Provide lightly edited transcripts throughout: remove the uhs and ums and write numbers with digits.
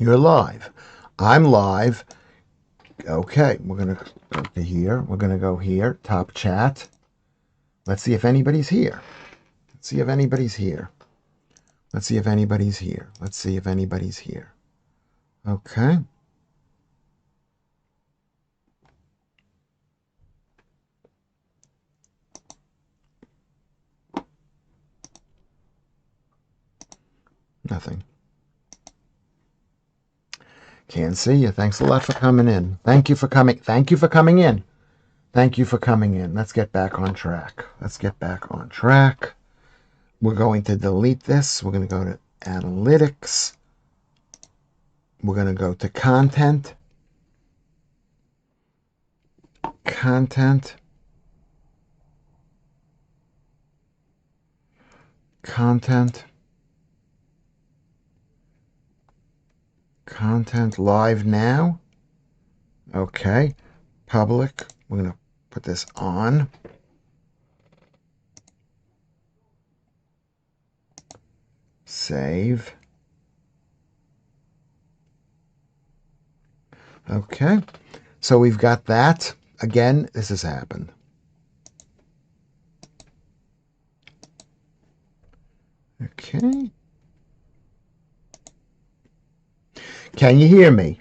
You're live. I'm live. Okay, we're going to go to here. We're going to go here, top chat. Let's see if anybody's here. Let's see if anybody's here. Let's see if anybody's here. Let's see if anybody's here. Okay. Nothing. Can't see you. Thanks a lot for coming in. Thank you for coming. Thank you for coming in. Thank you for coming in. Let's get back on track. Let's get back on track. We're going to delete this. We're going to go to analytics. We're going to go to content. Content. Content. Content live now. Okay. Public. We're going to put this on. Save. Okay. So we've got that. Again, this has happened. Okay. Can you hear me?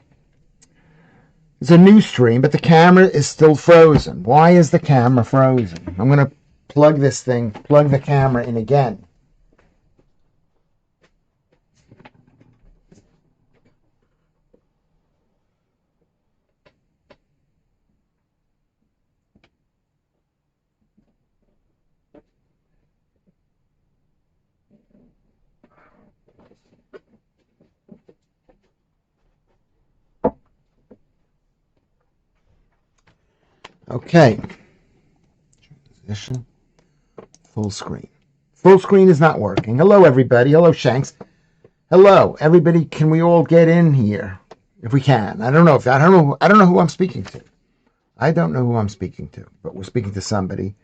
It's a new stream, but the camera is still frozen. Why is the camera frozen? I'm going to plug this thing, plug the camera in again. Okay. Position. Full screen. Full screen is not working. Hello, everybody. Hello, Shanks. Hello, everybody. Can we all get in here if we can? I don't know who I'm speaking to. I don't know who I'm speaking to, but we're speaking to somebody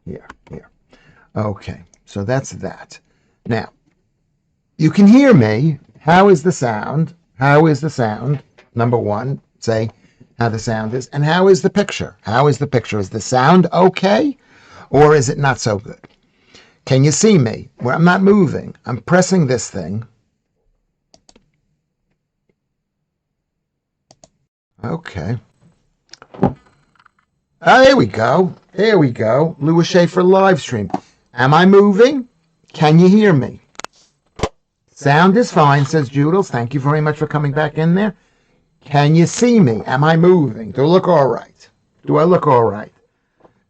here. Okay, so that's that. Now, you can hear me. How is the sound? How is the sound? Number one, say how the sound is. And how is the picture? How is the picture? Is the sound okay? Or is it not so good? Can you see me? Well, I'm not moving. I'm pressing this thing. Okay. There we go. There we go. Lewis Schaffer live stream. Am I moving? Can you hear me? Sound is fine, says Judels. Thank you very much for coming back in there. Can you see me? Am I moving? Do I look all right? Do I look all right?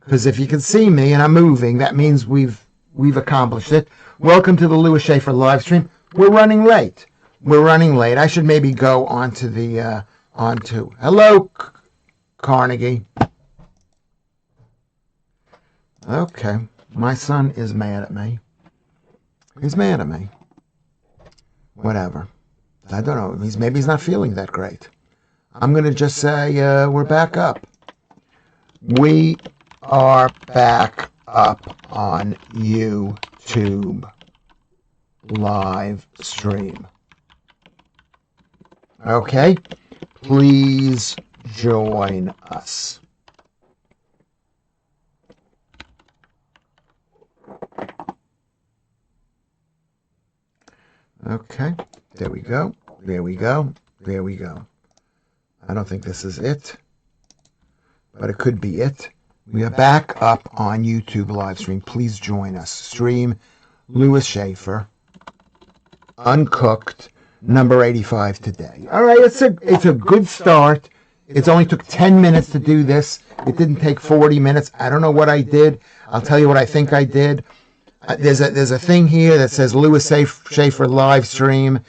Because if you can see me and I'm moving, that means we've accomplished it. Welcome to the Lewis Schaffer live stream. We're running late. I should maybe go onto the hello, Carnegie. Okay, my son is mad at me. He's mad at me. Whatever. I don't know. Maybe he's not feeling that great. I'm going to just say we're back up. We are back up on YouTube live stream. Okay? Please join us. Okay, there we go. There we go. There we go. I don't think this is it, but it could be it. We are back up on YouTube live stream. Please join us. Stream Lewis Schaffer, Uncooked, number 85 today. All right, it's a good start. It only took 10 minutes to do this. It didn't take 40 minutes. I don't know what I did. I'll tell you what I think I did. There's a thing here that says Lewis Schaffer live stream,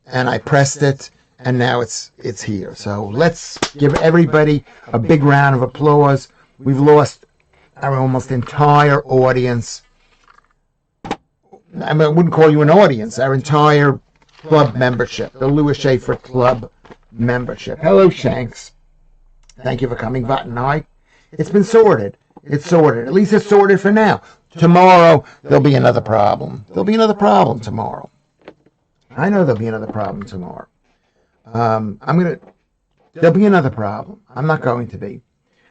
and I pressed it, and now it's here. So let's give everybody a big round of applause. We've lost our almost entire audience. I wouldn't call you an audience. Our entire club membership, the Lewis Schaffer Club membership. Hello, Shanks. Thank you for coming. Vattenai. It's been sorted. It's sorted. At least it's sorted for now. Tomorrow, there'll be another problem. There'll be another problem tomorrow. I know there'll be another problem tomorrow. There'll be another problem. I'm not going to be.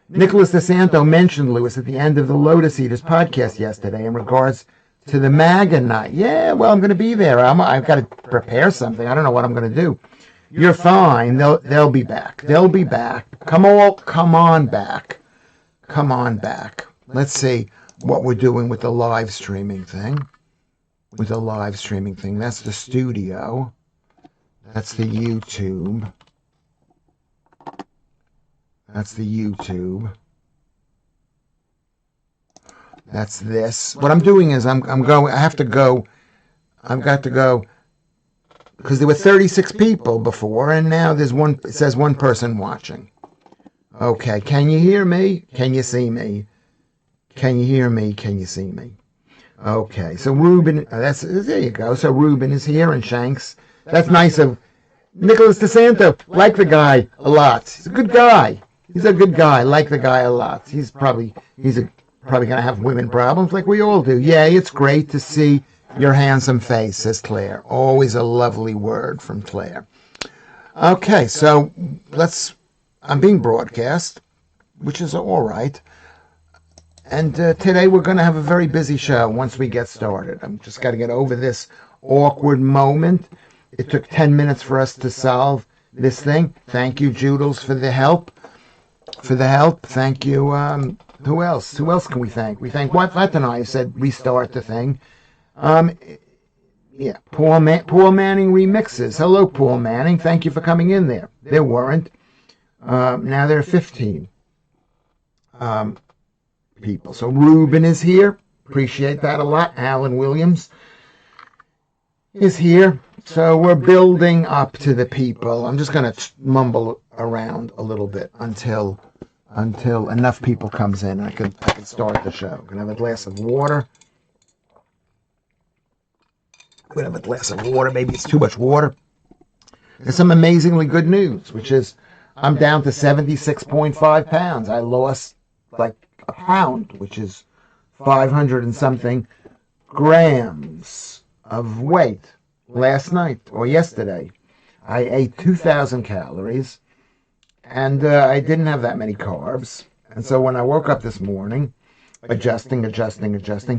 Nicholas DeSanto mentioned, Lewis, at the end of the Lotus Eaters podcast yesterday in regards to the MAGA night. Yeah, well, I'm going to be there. I've got to prepare something. I don't know what I'm going to do. You're fine. They'll be back. They'll be back. Come on back. Come on back. Let's see what we're doing with the live streaming thing. That's the studio. That's the YouTube. That's this. What I'm doing is I've got to go because there were 36 people before, and now it says one person watching. Okay, can you hear me? Can you see me? Can you hear me? Can you see me? Okay, so Ruben, there you go. So Ruben is here, and Shanks. That's nice of Nicholas DeSanto. Like the guy a lot. He's a good guy. Like the guy a lot. He's probably gonna have women problems like we all do. Yeah, it's great to see your handsome face, says Claire. Always a lovely word from Claire. Okay, so I'm being broadcast, which is all right. And today we're going to have a very busy show once we get started. I'm just got to get over this awkward moment. It took 10 minutes for us to solve this thing. Thank you, Joodles, for the help. Thank you. Who else? Who else can we thank? We thank What and I said restart the thing. Yeah, Paul Manning remixes. Hello, Paul Manning. Thank you for coming in there. There weren't. Now there are 15 people. So Ruben is here. Appreciate that a lot. Alan Williams is here. So we're building up to the people. I'm just going to mumble around a little bit until enough people comes in. I can start the show. I'm going to have a glass of water. Maybe it's too much water. There's some amazingly good news, which is I'm down to 76.5 pounds. I lost like a pound, which is 500 and something grams of weight last night or yesterday. I ate 2,000 calories, and I didn't have that many carbs. And so when I woke up this morning, adjusting,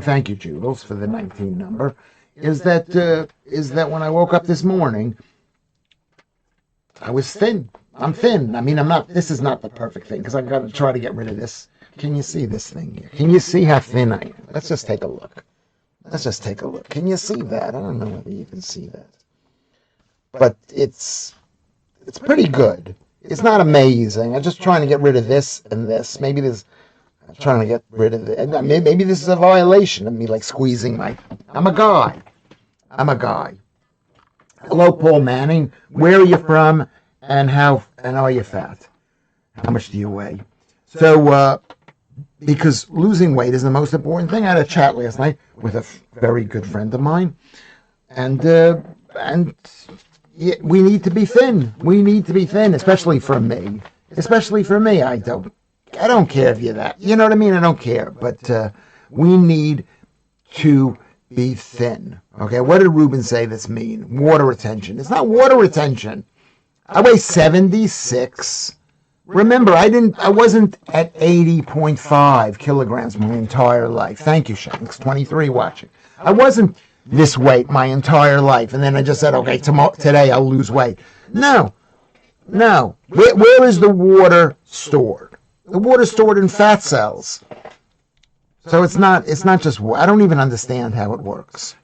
thank you, Joodles, for the 19 number, is that when I woke up this morning, I was thin. I'm thin. I mean, this is not the perfect thing, because I've got to try to get rid of this. Can you see this thing here? Can you see how thin I am? Let's just take a look. Can you see that? I don't know whether you can see that. But it's pretty good. It's not amazing. I'm just trying to get rid of this and this. I'm trying to get rid of it. Maybe this is a violation of me, like squeezing I'm a guy. Hello, Paul Manning. Where are you from? And are you fat? How much do you weigh? So, because losing weight is the most important thing. I had a chat last night with a very good friend of mine, and we need to be thin. Especially for me. I don't care if you're that. You know what I mean? I don't care. But we need to be thin. Okay, what did Ruben say that's mean? Water retention. It's not water retention. I weigh 76. Remember, I wasn't at 80.5 kilograms my entire life. Thank you, Shanks. 23 watching. I wasn't this weight my entire life, and then I just said, okay, today I'll lose weight. No. Where is the water stored? The water's stored in fat cells. So it's not just, I don't even understand how it works.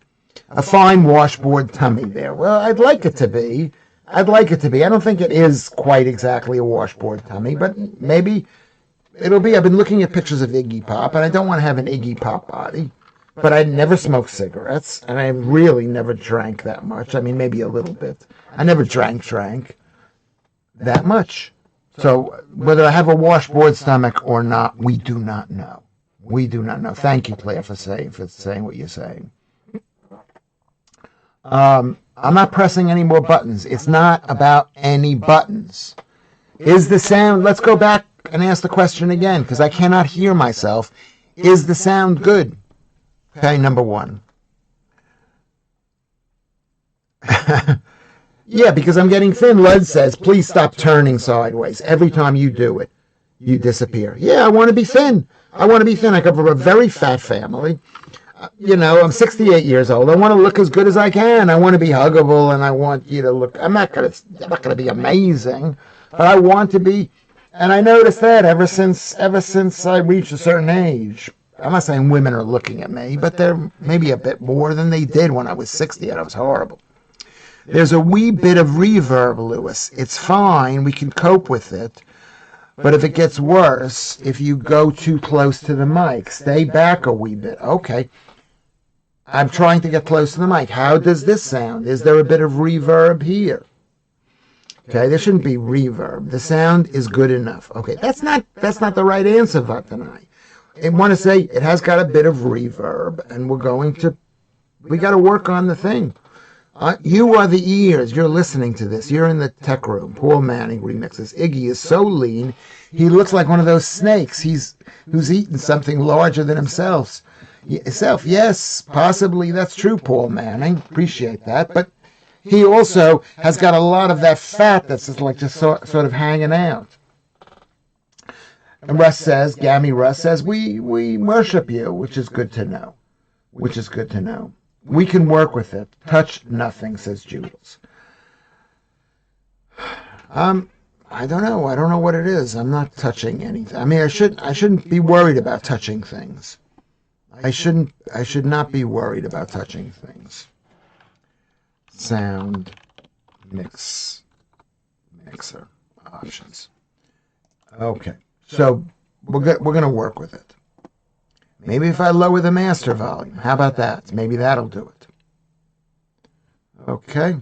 A fine washboard tummy there. Well, I'd like it to be. I don't think it is quite exactly a washboard tummy, but maybe it'll be. I've been looking at pictures of Iggy Pop, and I don't want to have an Iggy Pop body, but I never smoked cigarettes, and I really never drank that much. I mean, maybe a little bit. I never drank that much. So whether I have a washboard stomach or not, we do not know. Thank you, Claire, for saying what you're saying. I'm not pressing any more buttons. It's not about any buttons. Is the sound, let's go back and ask the question again, because I cannot hear myself. Is the sound good? Okay, number one. Yeah, because I'm getting thin. Led says, please stop turning sideways. Every time you do it, you disappear. Yeah, I want to be thin. I want to be thin. I come from a very fat family. I'm 68 years old. I want to look as good as I can. I want to be huggable, and I want you to look. I'm not gonna be amazing, but I want to be. And I noticed that ever since I reached a certain age. I'm not saying women are looking at me, but they're maybe a bit more than they did when I was 60, and I was horrible. There's a wee bit of reverb, Lewis. It's fine. We can cope with it. But if it gets worse, if you go too close to the mic, stay back a wee bit. Okay. I'm trying to get close to the mic. How does this sound? Is there a bit of reverb here? Okay, there shouldn't be reverb. The sound is good enough. Okay, that's not the right answer, Vatanai. I want to say it has got a bit of reverb, and we got to work on the thing. You are the ears. You're listening to this. You're in the tech room. Paul Manning remixes. Iggy is so lean. He looks like one of those snakes. Who's eaten something larger than himself. Yes, possibly that's true, Paul Manning. Appreciate that. But he also has got a lot of that fat that's just sort of hanging out. And Gammy Russ says, we worship you, which is good to know. We can work with it. Touch nothing, says Jules. I don't know. I don't know what it is. I'm not touching anything. I mean, I shouldn't be worried about touching things. I should not be worried about touching things. Sound mixer options. Okay. So we're going to work with it. Maybe if I lower the master volume. How about that? Maybe that'll do it. Okay.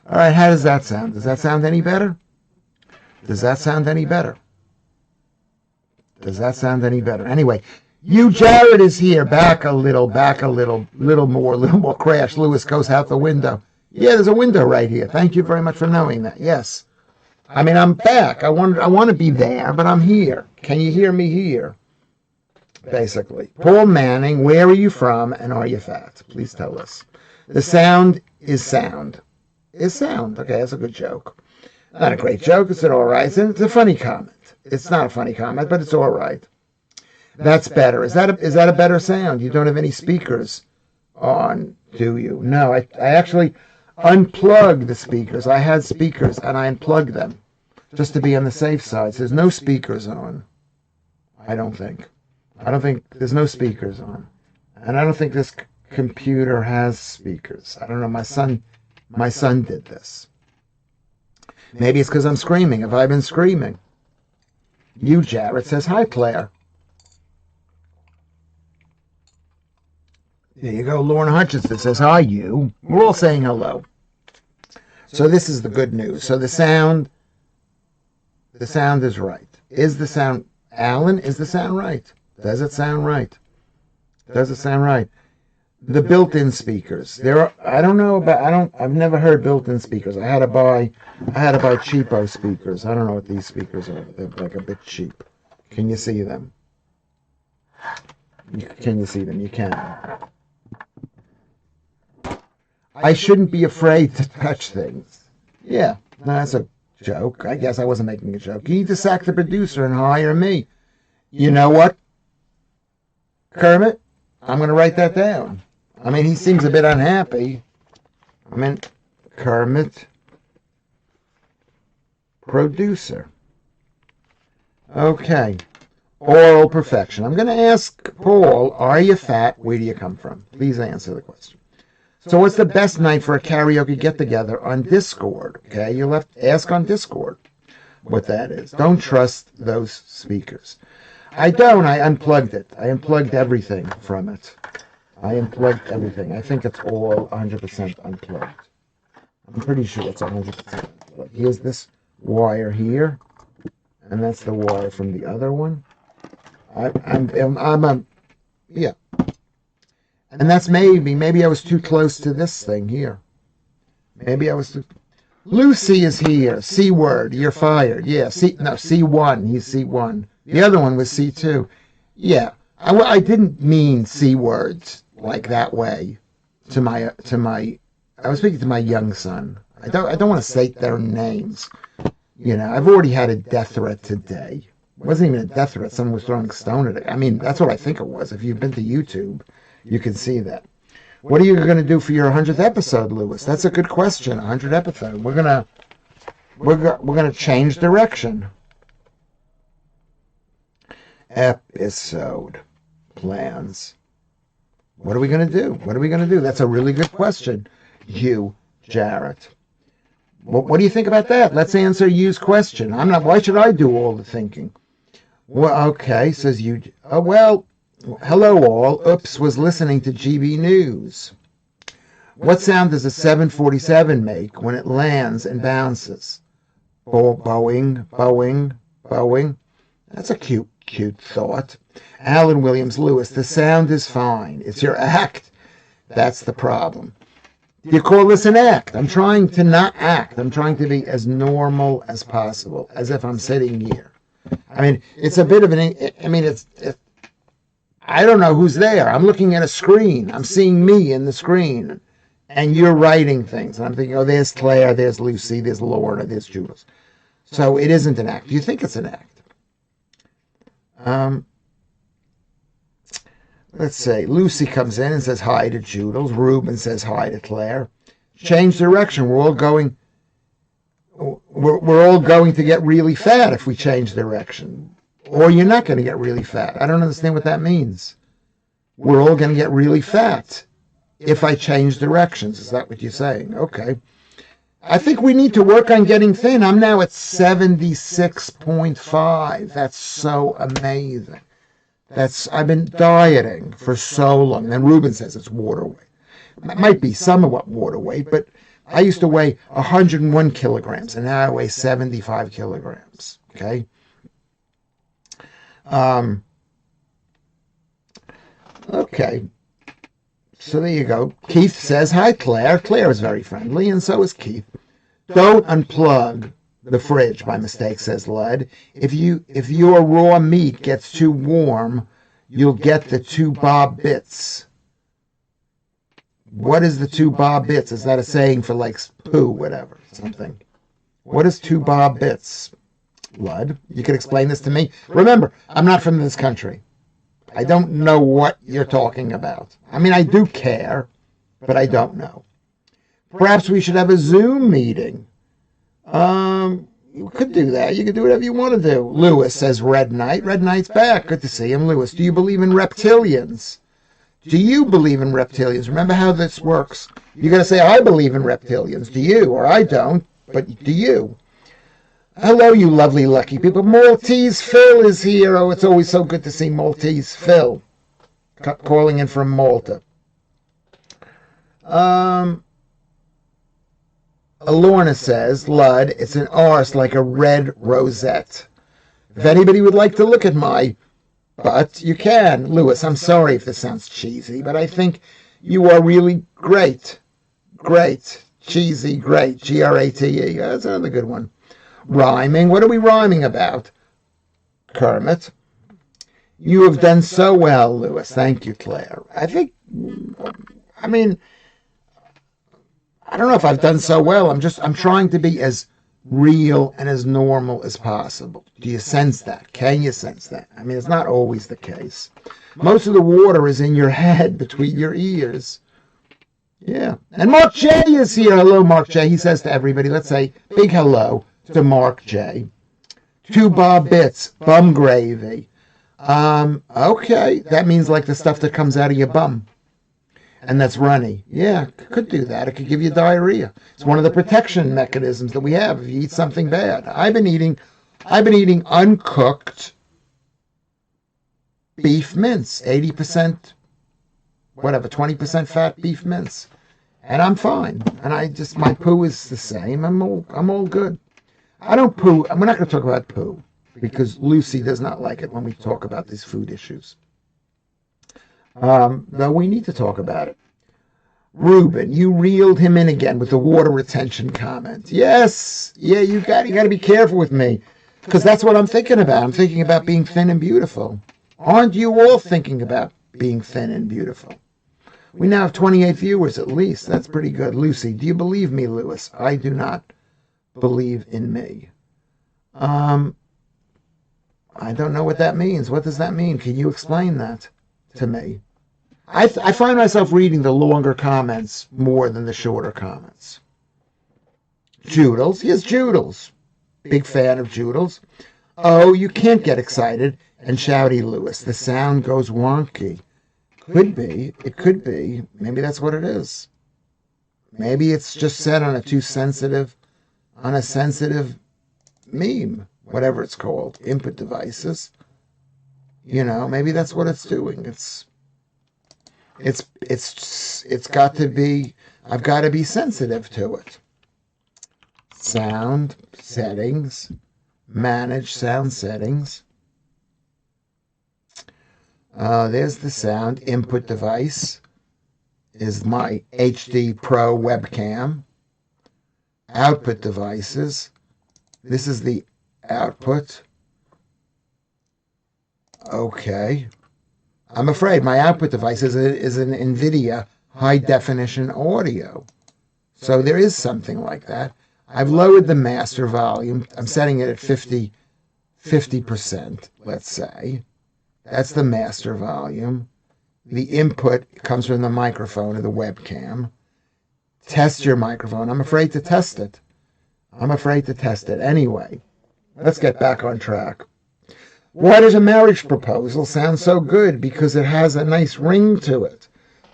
All right, how does that sound? Does that sound any better? Anyway, Jared is here. Back a little more crash. Lewis goes out the window. Yeah, there's a window right here. Thank you very much for knowing that. Yes. I mean, I'm back. I want to be there, but I'm here. Can you hear me here? Basically. Paul Manning, where are you from and are you fat? Please tell us. The sound is sound. Okay, that's a good joke. Not a great joke. It's an all right. It's a funny comment. It's not a funny comment, but it's all right. That's better. Is that a better sound? You don't have any speakers on, do you? No, I actually unplugged the speakers. I had speakers and I unplugged them just to be on the safe side. So there's no speakers on. I don't think there's no speakers on. And I don't think this computer has speakers. I don't know. My son did this. Maybe it's because I'm screaming. Have I been screaming? Jared says, hi, Claire. There you go. Lauren Hutchinson says, hi, you. We're all saying hello. So this is the good news. So the sound is right. Alan, is the sound right? Does it sound right? The built-in speakers. I've never heard built-in speakers. I had to buy cheapo speakers. I don't know what these speakers are. They're like a bit cheap. Can you see them? Can you see them? You can. I shouldn't be afraid to touch things. Yeah, no, that's a joke. I guess I wasn't making a joke. You need to sack the producer and hire me. You know what, Kermit? I'm going to write that down. I mean, he seems a bit unhappy. I mean, Kermit, producer. Okay. Oral perfection. I'm going to ask Paul, are you fat? Where do you come from? Please answer the question. So what's the best night for a karaoke get-together on Discord? Okay, you'll have to ask on Discord what that is. Don't trust those speakers. I don't. I unplugged it. I unplugged everything from it. I think it's all 100% unplugged. I'm pretty sure it's 100% unplugged. Here's this wire here, and that's the wire from the other one. Yeah. And that's maybe I was too close to this thing here. Lucy is here. C word. You're fired. Yeah. C1. He's C1. The other one was C2. Yeah. I didn't mean C words like that way to my I was speaking to my young son. I don't want to say their names. You know, I've already had a death threat today. It wasn't even a death threat. Someone was throwing a stone at it. I mean, that's what I think it was. If you've been to YouTube, you can see that. What are you going to do for your 100th episode, Lewis? That's a good question. 100th episode. We're gonna change direction. Episode plans. What are we going to do? What are we going to do? That's a really good question. You, Jarrett. What do you think about that? Let's answer you's question. I'm not. Why should I do all the thinking? Well, okay, says you. Oh, well, hello all. Oops, was listening to GB News. What sound does a 747 make when it lands and bounces? Bowing, bowing, bowing. That's a cute thought. Alan Williams Lewis, the sound is fine. It's your act. That's the problem. Do you call this an act? I'm trying to not act. I'm trying to be as normal as possible, as if I'm sitting here. I mean, it's a bit of an, I mean, I don't know who's there. I'm looking at a screen. I'm seeing me in the screen. And you're writing things. And I'm thinking, oh, there's Claire, there's Lucy, there's Laura, there's Jules. So it isn't an act. Do you think it's an act? Let's say Lucy comes in and says hi to Judels. Ruben says hi to Claire. Change direction. We're all going to get really fat if we change direction. Or you're not going to get really fat. I don't understand what that means. We're all going to get really fat if I change directions. Is that what you're saying? Okay. I think we need to work on getting thin. I'm now at 76.5. That's so amazing. I've been dieting for so long. And Ruben says it's water weight. It might be somewhat water weight, but I used to weigh 101 kilograms, and now I weigh 75 kilograms. Okay? Okay. So there you go. Keith says, hi, Claire. Claire is very friendly, and so is Keith. Don't unplug the fridge by mistake, says Lud. If your raw meat gets too warm, you'll get the 2 bob bits. What is the 2 bob bits? Is that a saying for like poo, whatever, something? What is 2 bob bits? Lud, you can explain this to me? Remember, I'm not from this country. I don't know what you're talking about. I mean, I do care, but I don't know. Perhaps we should have a Zoom meeting. You could do that. You could do whatever you want to do. Lewis says Red Knight. Red Knight's back. Good to see him. Lewis, do you believe in reptilians? Do you believe in reptilians? Remember how this works. You got to say, I believe in reptilians. Do you? Or I don't. But do you? Hello, you lovely, lucky people. Maltese Phil is here. Oh, it's always so good to see Maltese Phil. Calling in from Malta. Alorna says, Lud, it's an arse like a red rosette. If anybody would like to look at my butt, you can. Lewis, I'm sorry if this sounds cheesy, but I think you are really great. Great. Cheesy, great. Grate. That's another good one. Rhyming. What are we rhyming about? Kermit. You have done so well, Lewis. Thank you, Claire. I don't know if I've done so well. I'm trying to be as real and as normal as possible. Do you sense that? Can you sense that? I mean, it's not always the case. Most of the water is in your head, between your ears. Yeah. And Mark J is here. Hello, Mark J. He says to everybody, let's say big hello to Mark J. 2 bob bits, bum gravy. Okay. That means like the stuff that comes out of your bum. And that's runny. Yeah, could do that. It could give you diarrhea. It's one of the protection mechanisms that we have if you eat something bad. I've been eating uncooked beef mince, 80%, whatever, 20% fat beef mince, and I'm fine. And my poo is the same. I'm all good. I don't poo. We're not going to talk about poo because Lucy does not like it when we talk about these food issues. Though we need to talk about it. Ruben, you reeled him in again with the water retention comment. Yes, yeah, you got to be careful with me, because that's what I'm thinking about. I'm thinking about being thin and beautiful. Aren't you all thinking about being thin and beautiful? We now have 28 viewers at least. That's pretty good. Lucy, do you believe me, Lewis? I do not believe in me. I don't know what that means. What does that mean? Can you explain that to me? I find myself reading the longer comments more than the shorter comments. Joodles. Yes, Joodles. Big fan of Joodles. Oh, you can't get excited and shouty, Lewis. The sound goes wonky. Could be. It could be. Maybe that's what it is. Maybe it's just said on a sensitive meme, whatever it's called, input devices. Maybe that's what it's doing. It's got to be, I've got to be sensitive to it. Sound settings, manage sound settings. There's the sound input device is my HD Pro webcam. Output devices. This is the output. Okay. I'm afraid my output device is an NVIDIA high definition audio. So there is something like that. I've lowered the master volume. I'm setting it at 50%, let's say. That's the master volume. The input comes from the microphone or the webcam. Test your microphone. I'm afraid to test it. Anyway, let's get back on track. Why does a marriage proposal sound so good? Because it has a nice ring to it.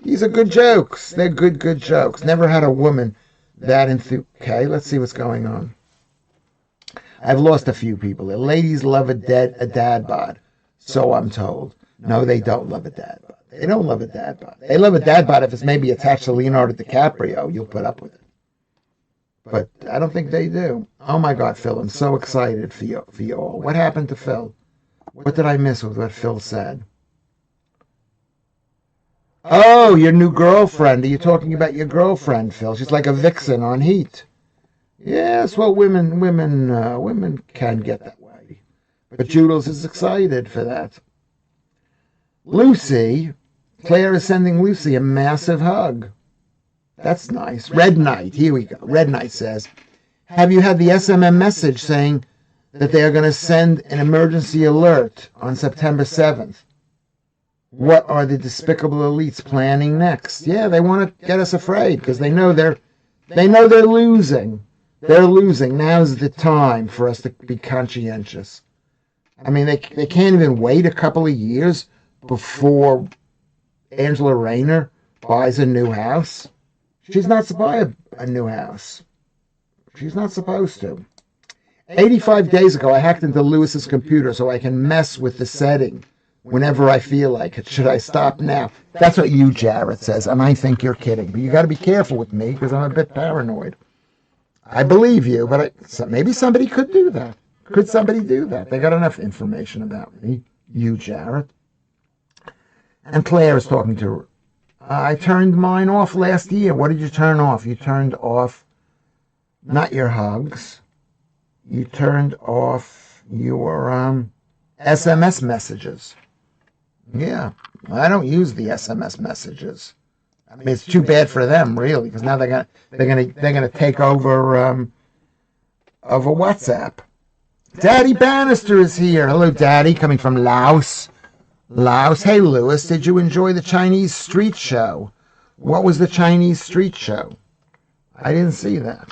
These are good jokes. They're good jokes. Never had a woman that okay, let's see what's going on. I've lost a few people. The ladies love a dad bod. So I'm told. No, they don't love a dad bod. They don't love a dad bod. They love a dad bod if it's maybe attached to Leonardo DiCaprio. You'll put up with it. But I don't think they do. Oh my God, Phil, I'm so excited for you all. What happened to Phil? What did I miss with what Phil said? Oh, your new girlfriend. Are you talking about your girlfriend, Phil? She's like a vixen on Heat. Yes, well, women can get that way. But Joodles is excited for that. Lucy, Claire is sending Lucy a massive hug. That's nice. Red Knight, here we go. Red Knight says, have you had the SMM message saying that they are going to send an emergency alert on September 7th? What are the despicable elites planning next? Yeah, they want to get us afraid because they know they're losing. They're losing. Now's the time for us to be conscientious. I mean, they can't even wait a couple of years before Angela Rayner buys a new house. She's not to buy a new house. She's not supposed to. 85 days ago, I hacked into Lewis's computer so I can mess with the setting whenever I feel like it. Should I stop now? That's what you, Jarrett, says, and I think you're kidding. But you got to be careful with me because I'm a bit paranoid. I believe you, but maybe somebody could do that. Could somebody do that? They got enough information about me, you, Jarrett. And Claire is talking to her. I turned mine off last year. What did you turn off? You turned off not your hugs. You turned off your SMS messages. Yeah, I don't use the SMS messages. I mean, it's too bad for them, really, because now they're gonna take over WhatsApp. Daddy Bannister is here. Hello, Daddy, coming from Laos. Hey, Lewis, did you enjoy the Chinese street show? What was the Chinese street show? I didn't see that.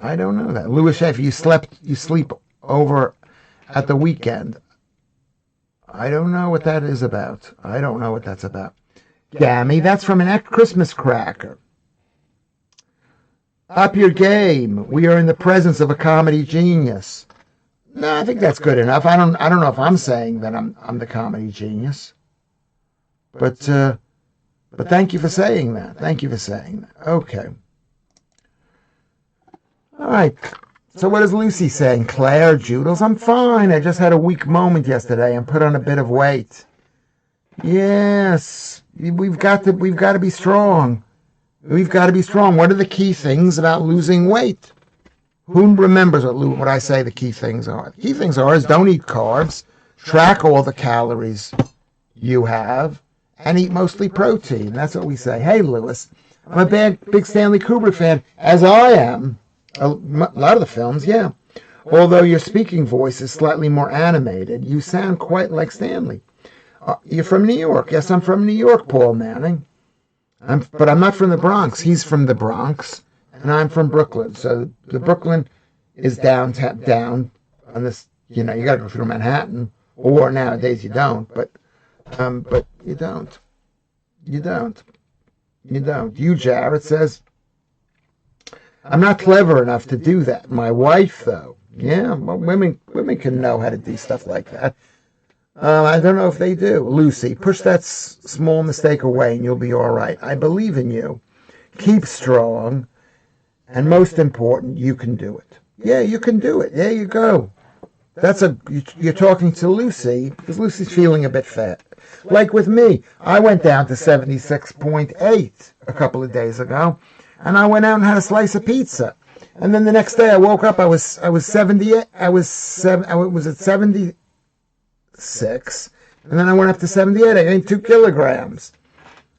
I don't know that. Lewis Schaffer, you sleep over at the weekend. I don't know what that is about. I don't know what that's about. Gammy, that's from an Christmas cracker. Up your game. We are in the presence of a comedy genius. No, I think that's good enough. I don't know if I'm saying that I'm the comedy genius. But thank you for saying that. Okay. All right. So what is Lucy saying? Claire, Joodles, I'm fine. I just had a weak moment yesterday and put on a bit of weight. Yes, we've got to be strong. We've got to be strong. What are the key things about losing weight? Who remembers what I say the key things are? The key things are is don't eat carbs, track all the calories you have, and eat mostly protein. That's what we say. Hey, Lewis, I'm a big Stanley Kubrick fan, as I am. A lot of the films, yeah. Although your speaking voice is slightly more animated, you sound quite like Stanley. You're from New York. Yes, I'm from New York, Paul Manning. But I'm not from the Bronx. He's from the Bronx, and I'm from Brooklyn. So the Brooklyn is down on this. You know, you got to go through Manhattan, or nowadays you don't. But you don't. You don't. You don't. You, Jarrett, says, I'm not clever enough to do that. My wife, though. Yeah, well, women can know how to do stuff like that. I don't know if they do. Lucy, push that small mistake away and you'll be all right. I believe in you. Keep strong. And most important, you can do it. Yeah, you can do it. There you go. You're talking to Lucy, because Lucy's feeling a bit fat. Like with me, I went down to 76.8 a couple of days ago, and I went out and had a slice of pizza. And then the next day I woke up, I was 78, I was at 76, and then I went up to 78. I gained 2 kilograms.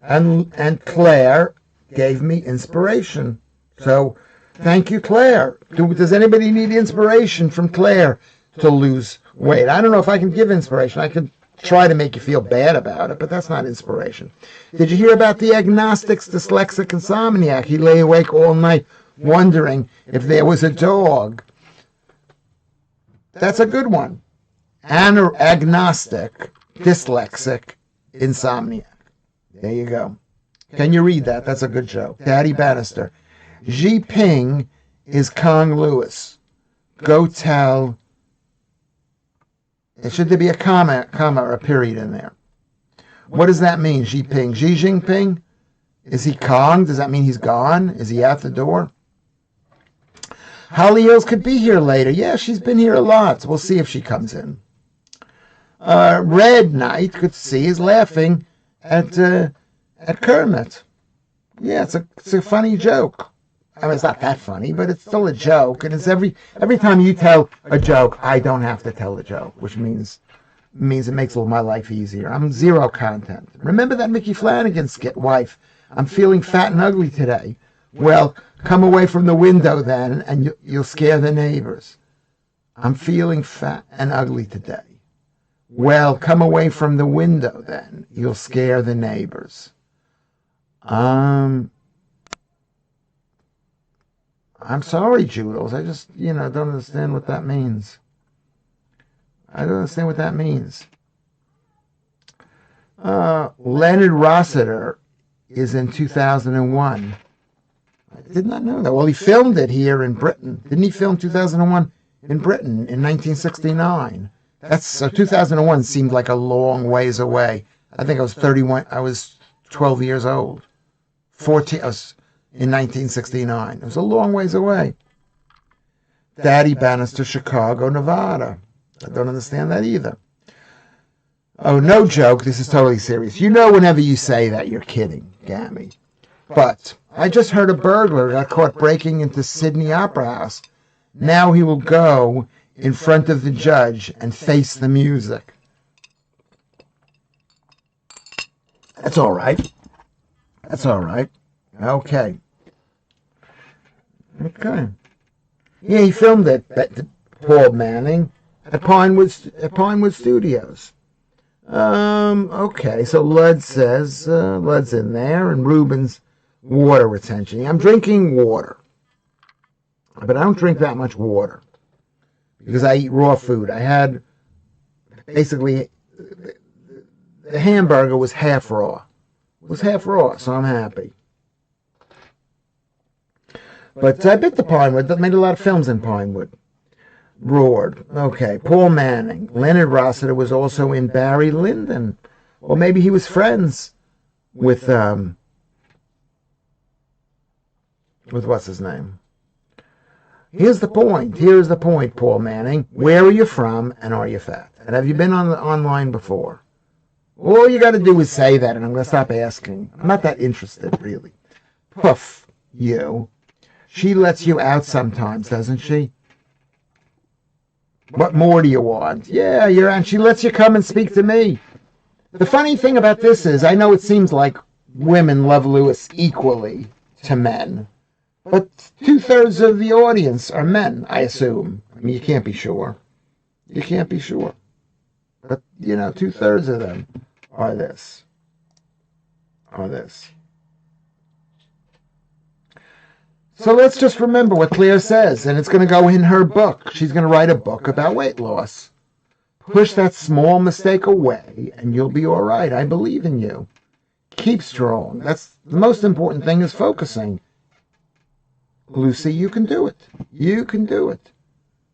And Claire gave me inspiration. So thank you, Claire. Does anybody need inspiration from Claire to lose weight? I don't know if I can give inspiration. I could try to make you feel bad about it, but that's not inspiration. Did you hear about the agnostic's dyslexic insomniac? He lay awake all night wondering if there was a dog. That's a good one. Agnostic, dyslexic, insomniac. There you go. Can you read that? That's a good joke. Daddy Bannister. Xi Ping is Kong Lewis. Go tell. Should there be a comma or a period in there? What does that mean, Xi Ping? Xi Jinping? Is he Kong? Does that mean he's gone? Is he out the door? Holly Hills could be here later. Yeah, she's been here a lot. We'll see if she comes in. Red Knight, good to see, is laughing at Kermit. Yeah, it's a funny joke. I mean, it's not that funny, but it's still a joke. And it's every time you tell a joke, I don't have to tell the joke, which means it makes my life easier. I'm zero content. Remember that Mickey Flanagan skit, wife? I'm feeling fat and ugly today. Well, come away from the window then, and you'll scare the neighbors. I'm feeling fat and ugly today. Well, come away from the window then. You'll scare the neighbors. I'm sorry, Joodles. I just, don't understand what that means. I don't understand what that means. Leonard Rossiter is in 2001. I did not know that. Well, he filmed it here in Britain. Didn't he film 2001 in Britain in 1969? So 2001 seemed like a long ways away. I think I was 31. I was 12 years old. 14. I was in 1969. It was a long ways away. Daddy Bannister, Chicago, Nevada. I don't understand that either. Oh, no joke. This is totally serious. Whenever you say that, you're kidding, Gammy. But I just heard a burglar got caught breaking into Sydney Opera House. Now he will go in front of the judge and face the music. That's all right. That's all right. Okay. Yeah, he filmed it, Paul Manning, at Pinewood Studios. Okay, so Lud says, Lud's in there, and Ruben's water retention. I'm drinking water, but I don't drink that much water because I eat raw food. I had, basically, the hamburger was half raw. It was half raw, so I'm happy. But I bit the Pinewood. That made a lot of films in Pinewood. Roared. Okay, Paul Manning. Leonard Rossiter was also in Barry Lyndon. Or maybe he was friends with what's his name? Here's the point, Paul Manning. Where are you from, and are you fat? And have you been online before? All you got to do is say that, and I'm going to stop asking. I'm not that interested, really. Poof, you. She lets you out sometimes, doesn't she? What more do you want? Yeah, and she lets you come and speak to me. The funny thing about this is, I know it seems like women love Lewis equally to men, but 2/3 of the audience are men, I assume. I mean, you can't be sure. You can't be sure. But, 2/3 of them are this. So let's just remember what Claire says, and it's going to go in her book. She's going to write a book about weight loss. Push that small mistake away, and you'll be all right. I believe in you. Keep strong. That's the most important thing, is focusing. Lucy, you can do it. You can do it.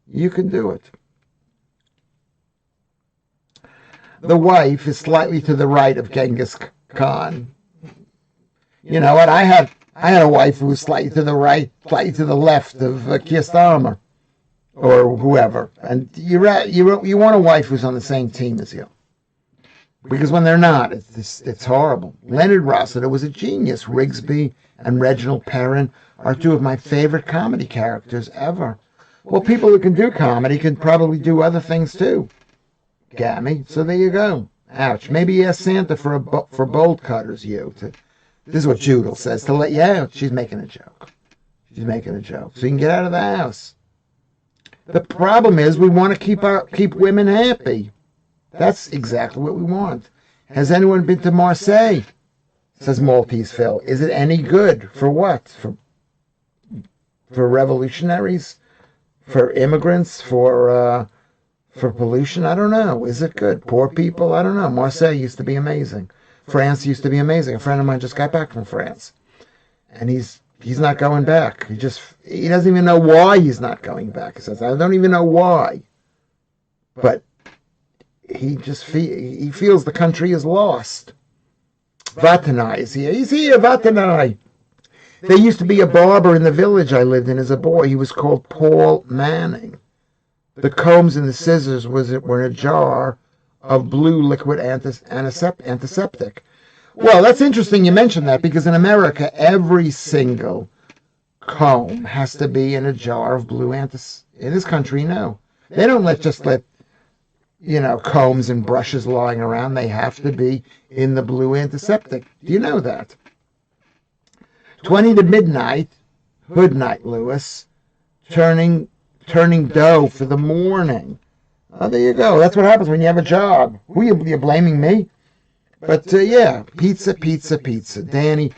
You can do it. The wife is slightly to the right of Genghis Khan. You know what? I had a wife who was slightly to the right, slightly to the left of Keir Starmer, or whoever. And you want a wife who's on the same team as you, because when they're not, it's horrible. Leonard Rossiter was a genius. Rigsby and Reginald Perrin are two of my favorite comedy characters ever. Well, people who can do comedy can probably do other things too. Gammy. So there you go. Ouch. Maybe ask Santa for bolt cutters. This is what Judel says, to let you out. She's making a joke. She's making a joke. So you can get out of the house. The problem is we want to keep women happy. That's exactly what we want. Has anyone been to Marseille? Says Maltese Phil. Is it any good? For what? For revolutionaries? For immigrants? For pollution? I don't know. Is it good? Poor people? I don't know. Marseille used to be amazing. France used to be amazing. A friend of mine just got back from France, and he's not going back. He doesn't even know why he's not going back. He says, I don't even know why, but he feels the country is lost. Vatanai is here. He's here, Vatanai. There used to be a barber in the village I lived in as a boy. He was called Paul Manning. The combs and the scissors were in a jar of blue liquid antiseptic. Well, that's interesting you mentioned that, because in America, every single comb has to be in a jar of blue antiseptic. In this country, no. They don't let combs and brushes lying around. They have to be in the blue antiseptic. Do you know that? 20 to midnight, hood night, Lewis. Turning dough for the morning. Oh, there you go. That's what happens when you have a job. Who are you blaming me? But pizza. Danny,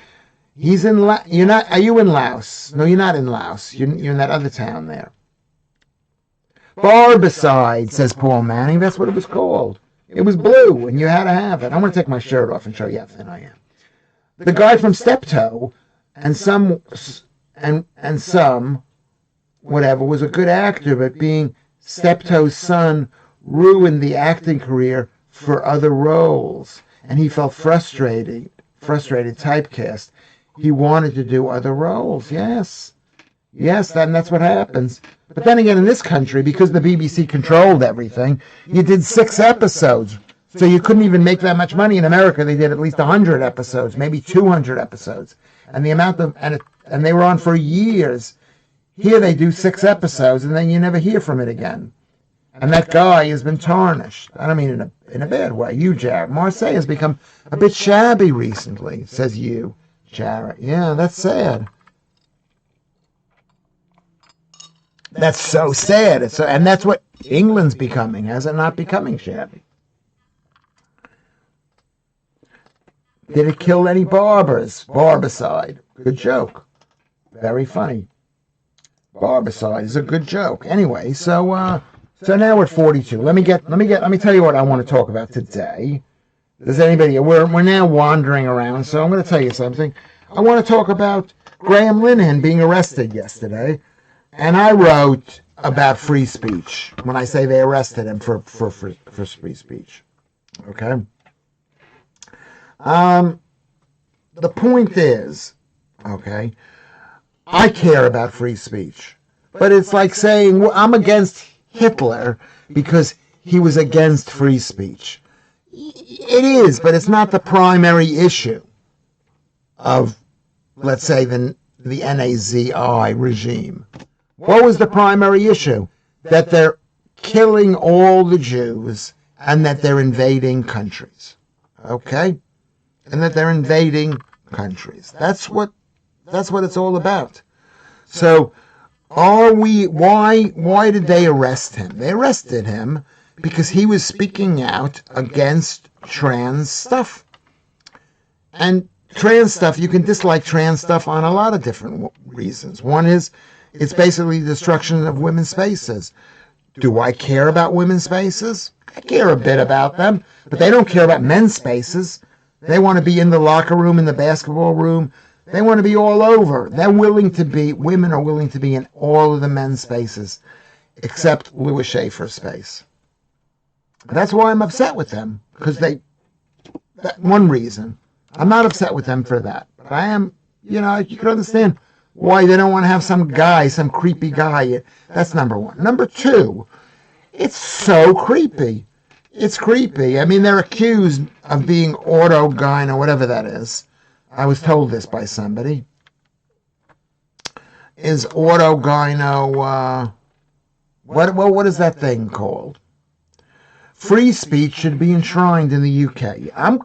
he's in are you in Laos? No, you're not in Laos. You're in that other town there. Barbicide, says Paul Manning. That's what it was called. It was blue, and you had to have it. I'm going to take my shirt off and show you how thin I am. The guy from Steptoe and some whatever was a good actor, but being Steptoe's son ruined the acting career for other roles, and he felt frustrated, typecast. He wanted to do other roles. Yes, that's what happens. But then again, in this country, because the BBC controlled everything, you did 6 episodes, so you couldn't even make that much money. In America, they did at least 100 episodes, maybe 200 episodes, and the amount of and they were on for years. Here they do 6 episodes, and then you never hear from it again. And that guy has been tarnished. I don't mean in a bad way. You, Jared. Marseille has become a bit shabby recently, says you, Jared. Yeah, that's sad. That's so sad. And that's what England's becoming, has it not becoming shabby? Did it kill any barbers? Barbicide. Good joke. Very funny. Barbicide is a good joke. Anyway, so now we're at 42. Let me tell you what I want to talk about today. Does anybody? We're now wandering around, so I'm going to tell you something. I want to talk about Graham Linehan being arrested yesterday, and I wrote about free speech when I say they arrested him for free speech. Okay. The point is, okay, I care about free speech, but it's like saying, well, I'm against Hitler because he was against free speech. It is, but it's not the primary issue of, let's say, the Nazi regime. What was the primary issue? That they're killing all the Jews and that they're invading countries. okay? And that they're invading countries. That's what it's all about. So why did they arrest him? They arrested him because he was speaking out against trans stuff. And trans stuff, you can dislike trans stuff on a lot of different reasons. One is it's basically the destruction of women's spaces. Do I care about women's spaces? I care a bit about them, but they don't care about men's spaces. They want to be in the locker room, in the basketball room. They want to be all over. Women are willing to be in all of the men's spaces, except Lewis Schaffer's space. That's why I'm upset with them, because that one reason. I'm not upset with them for that, but I am, you can understand why they don't want to have some creepy guy. That's number one. Number two, it's so creepy. It's creepy. I mean, they're accused of being autogyno, whatever that is. I was told this by somebody. Is autogyno, what is that thing called? Free speech should be enshrined in the UK. I'm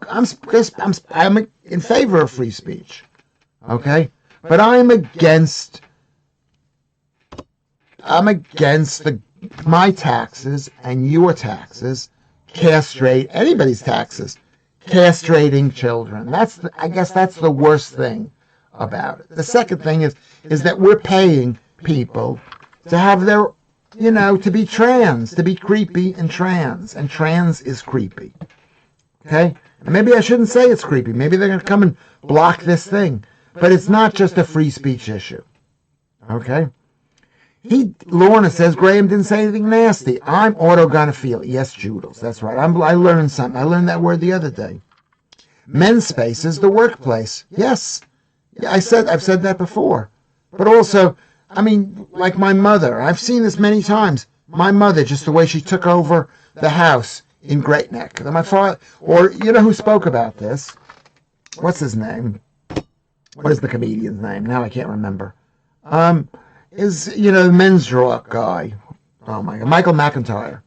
in favor of free speech, okay? But I'm against my taxes and your taxes castrate anybody's taxes, castrating children. I guess that's the worst thing about it. The second thing is that we're paying people to have their, to be trans, to be creepy and trans is creepy. Okay? And maybe I shouldn't say it's creepy. Maybe they're going to come and block this thing. But it's not just a free speech issue. Okay? Lorna says, Graham didn't say anything nasty. I'm autogynophilic. Yes, Judels. That's right. I learned something. I learned that word the other day. Men's space is the workplace. Yes. Yeah, I've said that before. But also, I mean, like my mother. I've seen this many times. My mother, just the way she took over the house in Great Neck. My father, or you know who spoke about this? What's his name? What is the comedian's name? Now I can't remember. The men's draw guy. Oh my God, Michael McIntyre.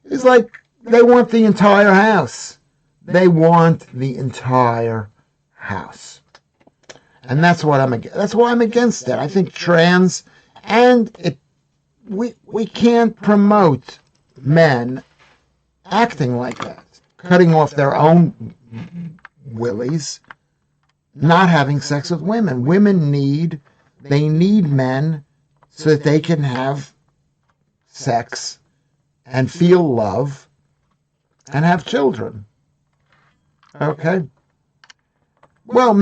It's like they want the entire house. They want the entire house, and that's what I'm against. That's why I'm against it. I think trans, and we can't promote men acting like that, cutting off their own willies, not having sex with women. Women need men so that they can have sex and feel love and have children. Okay? Well,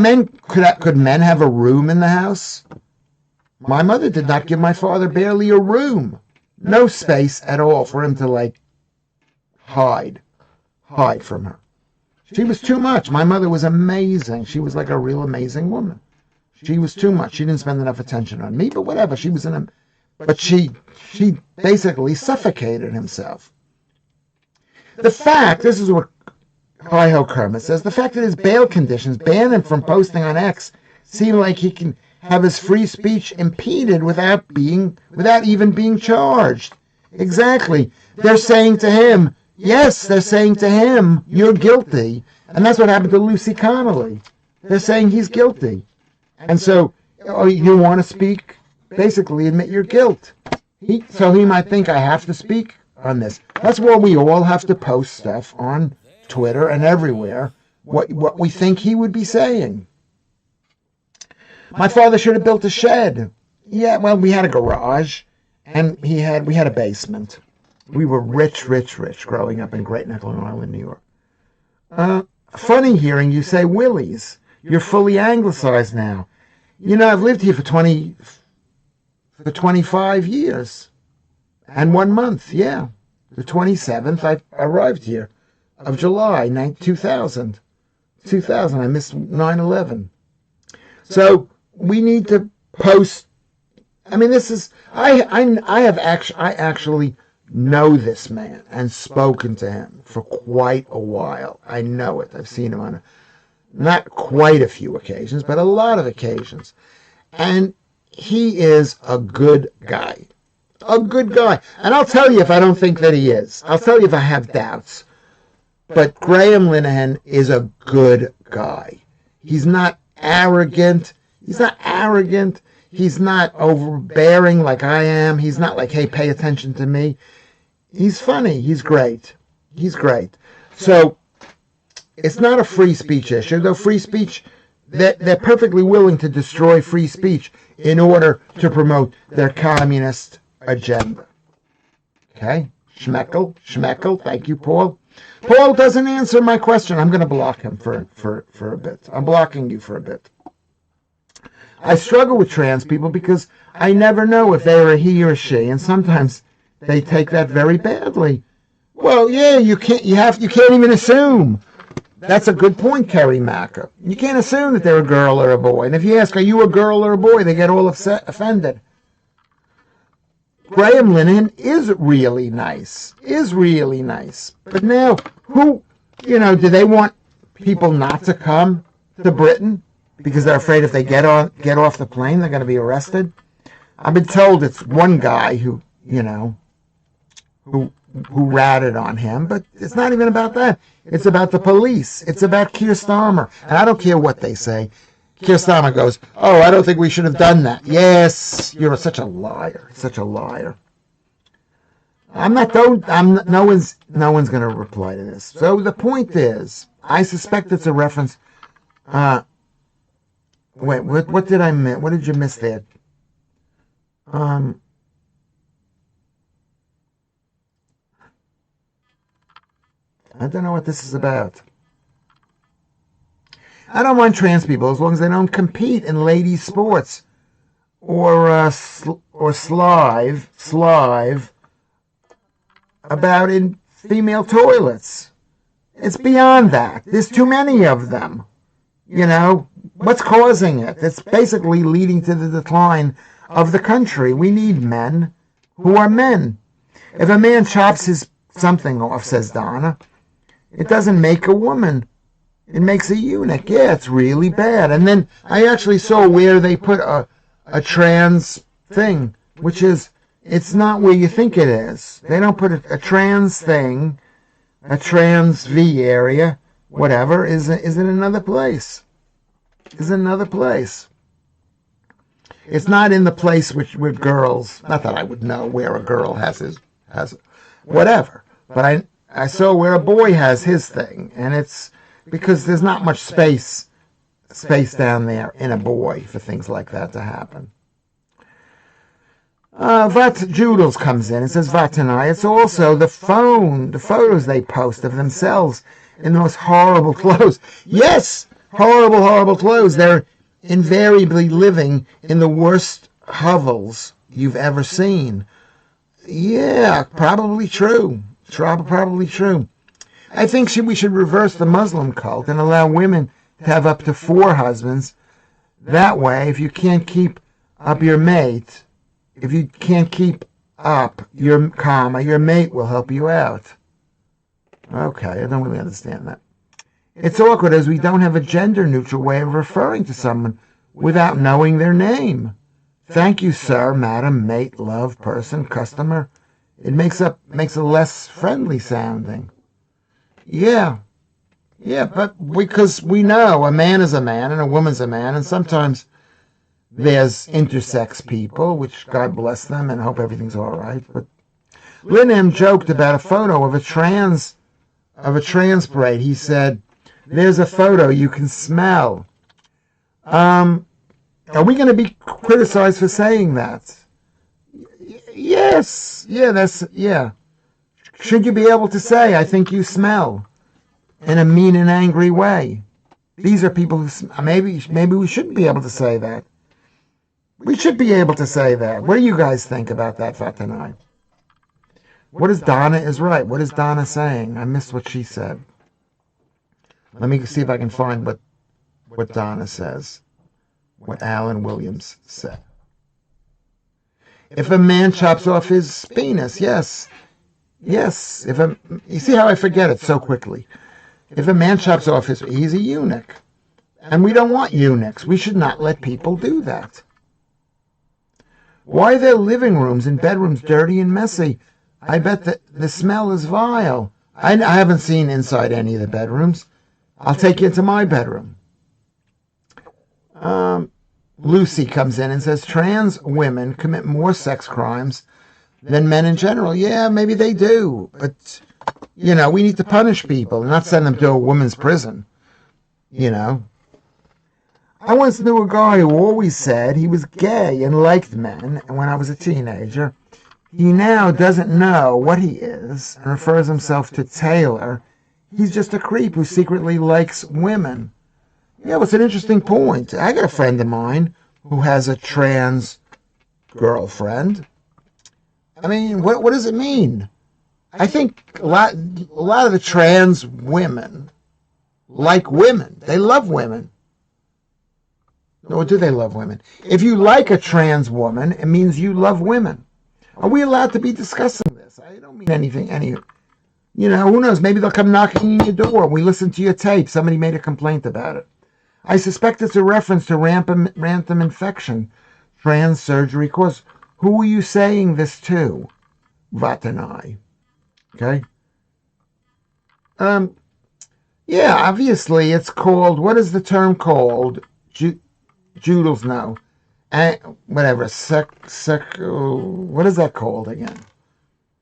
could men have a room in the house? My mother did not give my father barely a room. No space at all for him to, hide from her. She was too much. My mother was amazing. She was like a real amazing woman. She was too much. She didn't spend enough attention on me, but whatever. But she basically suffocated himself. This is what Hi-Ho Kermit says, the fact that his bail conditions ban him from posting on X seem like he can have his free speech impeded without even being charged. Exactly. They're saying to him, you're guilty. And that's what happened to Lucy Connolly. They're saying he's guilty. And so, you want to speak? Basically admit your guilt. So he might think, I have to speak on this. That's why we all have to post stuff on Twitter and everywhere, what we think he would be saying. My father should have built a shed. Yeah, well, we had a garage, and we had a basement. We were rich growing up in Great Neck, Long Island, New York. Funny hearing you say Willies. You're fully anglicized now. I've lived here for 25 years and 1 month. Yeah, the 27th I arrived here of July 2000. I missed 9/11. So we need to post. I mean, this is I actually know this man and spoken to him for quite a while. I know it. I've seen him on not quite a few occasions, but a lot of occasions. And he is a good guy. A good guy. And I'll tell you if I don't think that he is. I'll tell you if I have doubts. But Graham Linehan is a good guy. He's not arrogant. He's not overbearing like I am. He's not like, hey, pay attention to me. He's funny. He's great. So it's not a free speech issue, though free speech, they're perfectly willing to destroy free speech in order to promote their communist agenda. Okay? Schmeckel. Thank you, Paul. Paul doesn't answer my question. I'm going to block him for a bit. I'm blocking you for a bit. I struggle with trans people because I never know if they're a he or she, and sometimes they take that very badly. Well, yeah, you can't even assume. That's a good point, Kerry Macker. You can't assume that they're a girl or a boy. And if you ask, are you a girl or a boy, they get all offended. Graham Linehan is really nice. But now, do they want people not to come to Britain because they're afraid if they get off the plane, they're going to be arrested? I've been told it's one guy who ratted on him, but it's not even about that. It's about the police. It's about Keir Starmer. And I don't care what they say. Keir Starmer goes, oh, I don't think we should have done that. Yes, you're such a liar. No one's going to reply to this. So the point is, I suspect it's a reference. Wait, what did I miss? What did you miss there? I don't know what this is about. I don't mind trans people as long as they don't compete in ladies' sports or slive about in female toilets. It's beyond that. There's too many of them. What's causing it? It's basically leading to the decline of the country. We need men who are men. If a man chops his something off, says Donna, it doesn't make a woman. It makes a eunuch. Yeah, it's really bad. And then I actually saw where they put a trans thing, which is, it's not where you think it is. They don't put a trans thing, a trans V area, whatever, is in another place. It's not in the place with girls. Not that I would know where a girl has whatever. But I saw where a boy has his thing, and it's because there's not much space down there in a boy for things like that to happen. Judels comes in and says, Vatanai, it's also the photos they post of themselves in the most horrible clothes. Yes, horrible clothes. They're invariably living in the worst hovels you've ever seen. Yeah, probably true. Probably true. I think we should reverse the Muslim cult and allow women to have up to 4 husbands. That way, if you can't keep up your mate, your mate will help you out. Okay, I don't really understand that. It's awkward as we don't have a gender-neutral way of referring to someone without knowing their name. Thank you, sir, madam, mate, love, person, customer. It makes it less friendly sounding. Yeah, but because we know a man is a man and a woman's a man, and sometimes there's intersex people, which God bless them and hope everything's all right. But Lynn M. joked about a photo of a trans parade. He said, "There's a photo you can smell." Are we going to be criticized for saying that? Yes. Yeah. Should you be able to say, I think you smell, in a mean and angry way? These are people who, maybe we shouldn't be able to say that. We should be able to say that. What do you guys think about that, Fatanai? What is Donna is right? What is Donna saying? I missed what she said. Let me see if I can find what Donna says. What Alan Williams said. If a man chops off his penis, yes. You see how I forget it so quickly. If a man chops off he's a eunuch. And we don't want eunuchs. We should not let people do that. Why are their living rooms and bedrooms dirty and messy? I bet that the smell is vile. I haven't seen inside any of the bedrooms. I'll take you into my bedroom. Lucy comes in and says trans women commit more sex crimes than men in general. Yeah, maybe they do, but we need to punish people and not send them to a women's prison. I once knew a guy who always said he was gay and liked men, and when I was a teenager, he now doesn't know what he is and refers himself to Taylor. He's just a creep who secretly likes women. Yeah, well, it's an interesting point. I got a friend of mine who has a trans girlfriend. I mean, what does it mean? I think a lot of the trans women like women. They love women. Or do they love women? If you like a trans woman, it means you love women. Are we allowed to be discussing this? I don't mean anything. Who knows? Maybe they'll come knocking on your door. We listen to your tape. Somebody made a complaint about it. I suspect it's a reference to rampant infection, trans surgery cause. Who are you saying this to? Vatanai. Okay? Yeah, obviously it's called, what is the term called? Joodles know. Whatever, what is that called again?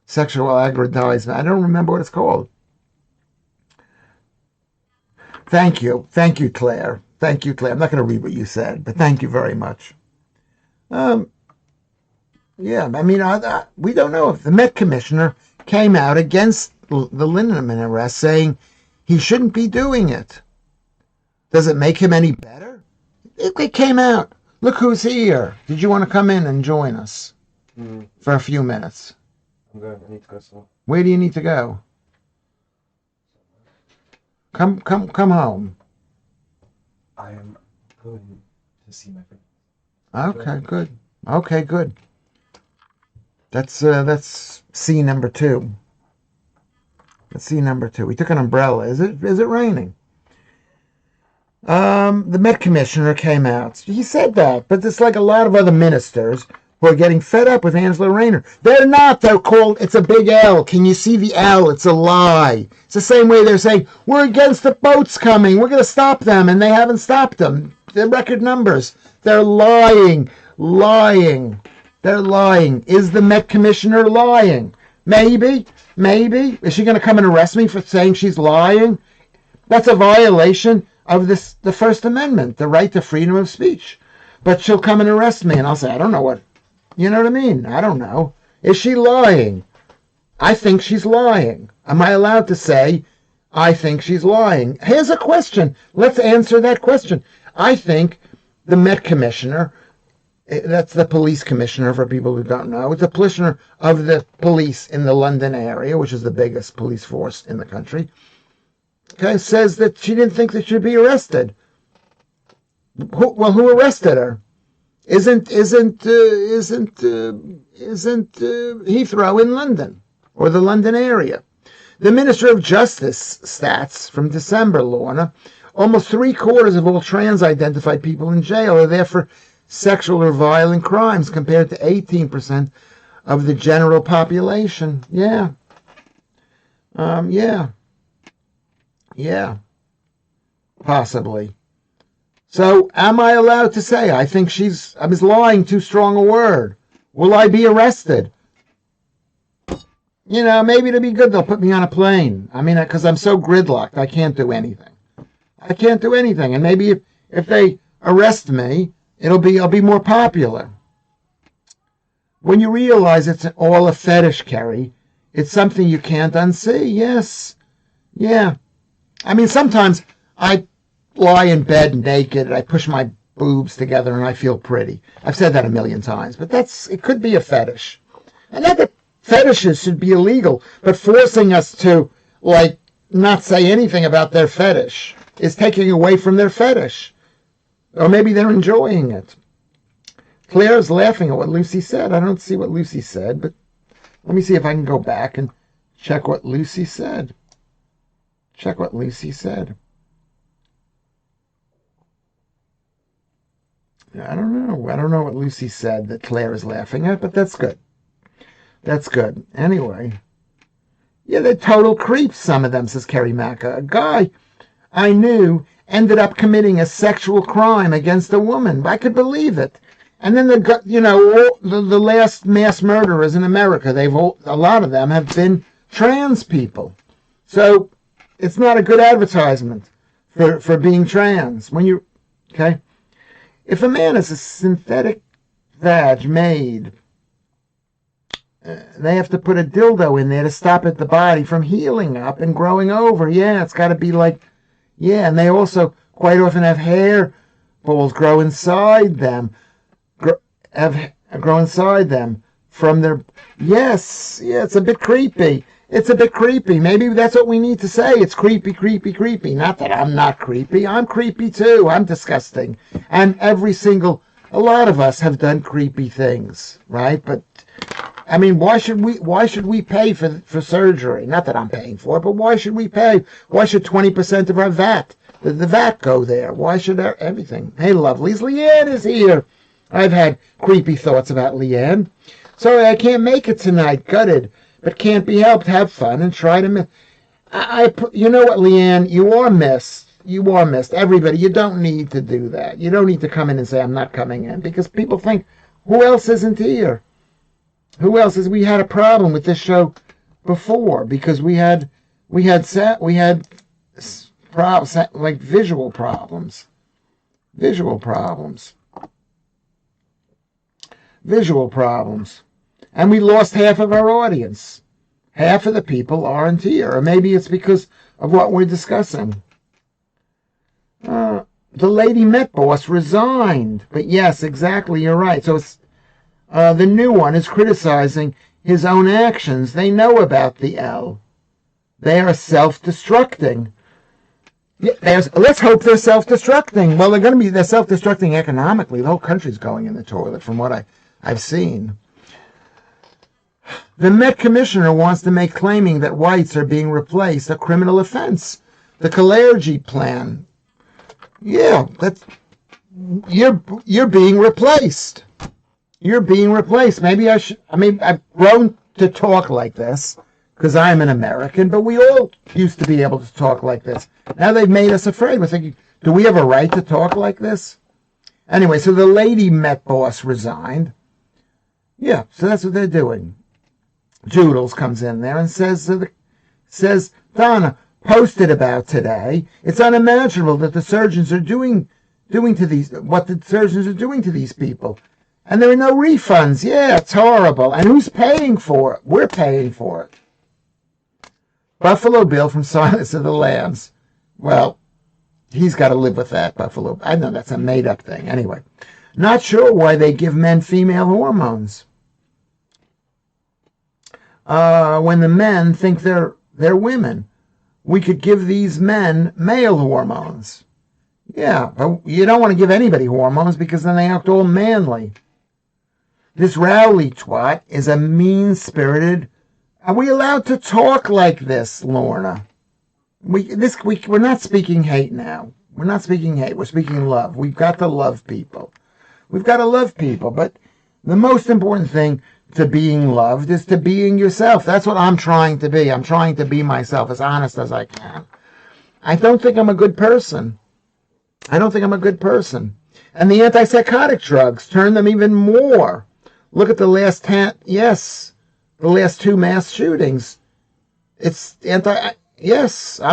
Sexual aggrandizement. I don't remember what it's called. Thank you, Claire. Thank you, Claire. I'm not going to read what you said, but thank you very much. Yeah, I mean, we don't know if the Met Commissioner came out against the Lindemann arrest saying he shouldn't be doing it. Does it make him any better? It came out. Look who's here. Did you want to come in and join us for a few minutes? I'm good. I need to go somewhere. Where do you need to go? Come home. I am going to see my friend. Okay, good. That's scene number 2. That's scene number 2. We took an umbrella. Is it raining? The Met Commissioner came out. He said that, but it's like a lot of other ministers who are getting fed up with Angela Rayner. They're not. They're called, it's a big L. Can you see the L? It's a lie. It's the same way they're saying, we're against the boats coming. We're going to stop them, and they haven't stopped them. They're record numbers. They're lying. They're lying. Is the Met Commissioner lying? Maybe. Is she going to come and arrest me for saying she's lying? That's a violation of the First Amendment, the right to freedom of speech. But she'll come and arrest me, and I'll say, I don't know what. You know what I mean? I don't know. Is she lying? I think she's lying. Am I allowed to say, I think she's lying? Here's a question. Let's answer that question. I think the Met Commissioner, that's the police commissioner for people who don't know, it's the commissioner of the police in the London area, which is the biggest police force in the country, okay, says that she didn't think that she should be arrested. Who arrested her? Isn't Heathrow in London or the London area? The Minister of Justice stats from December, Lorna, almost 3/4 of all trans-identified people in jail are there for sexual or violent crimes, compared to 18% of the general population. Yeah. Possibly. So, am I allowed to say I think I was lying, too strong a word? Will I be arrested? Maybe it'll be good they'll put me on a plane. I mean, because I'm so gridlocked, I can't do anything. And maybe if they arrest me, I'll be more popular. When you realize it's all a fetish, Kerry, it's something you can't unsee. Yes. Yeah. I mean, sometimes I lie in bed naked, I push my boobs together, and I feel pretty. I've said that a million times, but it could be a fetish. And not that fetishes should be illegal, but forcing us to, not say anything about their fetish is taking away from their fetish. Or maybe they're enjoying it. Claire's laughing at what Lucy said. I don't see what Lucy said, but let me see if I can go back and check what Lucy said. I don't know. I don't know what Lucy said that Claire is laughing at, but that's good. Anyway, Yeah, they're total creeps, some of them, says Kerry Macca. A guy I knew ended up committing a sexual crime against a woman. I could believe it. And then the last mass murderers in America, a lot of them have been trans people. So it's not a good advertisement for being trans. Okay? If a man has a synthetic vag made, they have to put a dildo in there to stop the body from healing up and growing over. Yeah, it's got to be like, yeah, and they also quite often have hair balls grow inside them. Grow inside them from their, yes, yeah, it's a bit creepy. It's a bit creepy. Maybe that's what we need to say. It's creepy, creepy, creepy. Not that I'm not creepy. I'm creepy too. I'm disgusting. And a lot of us have done creepy things, right? But I mean, why should we pay for surgery? Not that I'm paying for it, but why should we pay? Why should 20% of our VAT, the VAT go there? Why should everything? Hey, lovelies, Leanne is here. I've had creepy thoughts about Leanne. Sorry, I can't make it tonight. Gutted, but can't be helped. Have fun and try to miss. You know what, Leanne? You are missed. You are missed. Everybody, you don't need to do that. You don't need to come in and say, I'm not coming in, because people think, who else isn't here? Who else is? We had a problem with this show before because we had problems like visual problems, and we lost half of our audience. Half of the people aren't here, or maybe it's because of what we're discussing. The Lady Met boss resigned, but yes, exactly, you're right. So it's. The new one is criticizing his own actions. They know about the L. They are self-destructing. Yeah, let's hope they're self-destructing. Well, they're self-destructing economically. The whole country's going in the toilet from what I've seen. The Met commissioner wants to make claiming that whites are being replaced a criminal offense. The Kalergi plan. Yeah, you're being replaced. You're being replaced. Maybe I've grown to talk like this because I'm an American, but we all used to be able to talk like this. Now they've made us afraid. We're thinking, do we have a right to talk like this? Anyway, so the Lady Met boss resigned. Yeah, so that's what they're doing. Joodles comes in there and says, Donna posted about today, it's unimaginable that the surgeons are doing what the surgeons are doing to these people. And there are no refunds. Yeah, it's horrible. And who's paying for it? We're paying for it. Buffalo Bill from Silence of the Lambs. Well, he's got to live with that, Buffalo. I know that's a made-up thing. Anyway, not sure why they give men female hormones when the men think they're women. We could give these men male hormones. Yeah, but you don't want to give anybody hormones because then they act all manly. This Rowley twat is a mean-spirited. Are we allowed to talk like this, Lorna? We're not speaking hate now. We're not speaking hate. We're speaking love. We've got to love people. We've got to love people. But the most important thing to being loved is to being yourself. That's what I'm trying to be. I'm trying to be myself as honest as I can. I don't think I'm a good person. And the antipsychotic drugs turn them even more. Look at the last two mass shootings. I'm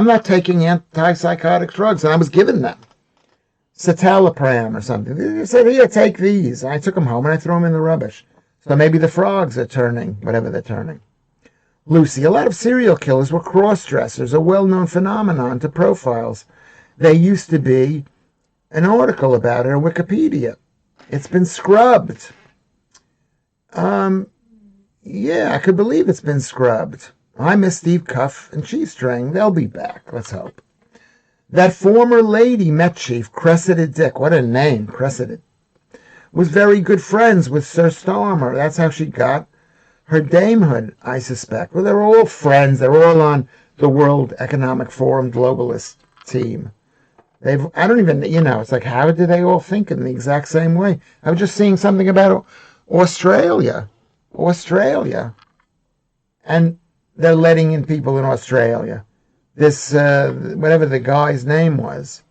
not taking antipsychotic drugs, and I was given them. Citalopram or something. They said, here, take these. I took them home and I threw them in the rubbish. So maybe the frogs are turning, whatever they're turning. Lucy, a lot of serial killers were cross-dressers, a well-known phenomenon to profiles. There used to be an article about it on Wikipedia. It's been scrubbed. Yeah, I could believe it's been scrubbed. I miss Steve Cuff and Cheese String. They'll be back, let's hope. That former Lady Met chief, Cressited Dick, what a name, Cressited, was very good friends with Sir Starmer. That's how she got her damehood, I suspect. Well, they're all friends. They're all on the World Economic Forum globalist team. I don't even, it's like, how did they all think in the exact same way? I was just seeing something about Australia. And they're letting in people in Australia. This, whatever the guy's name was,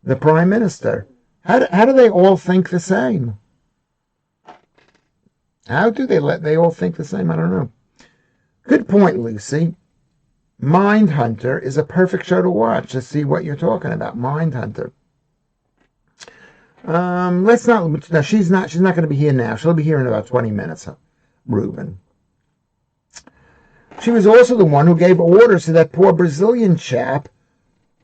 the Prime Minister. How do they all think the same? How do they all think the same? I don't know. Good point, Lucy. Mindhunter is a perfect show to watch to see what you're talking about. Mindhunter. Let's not. No, she's not going to be here now. She'll be here in about 20 minutes. Ruben. She was also the one who gave orders to that poor Brazilian chap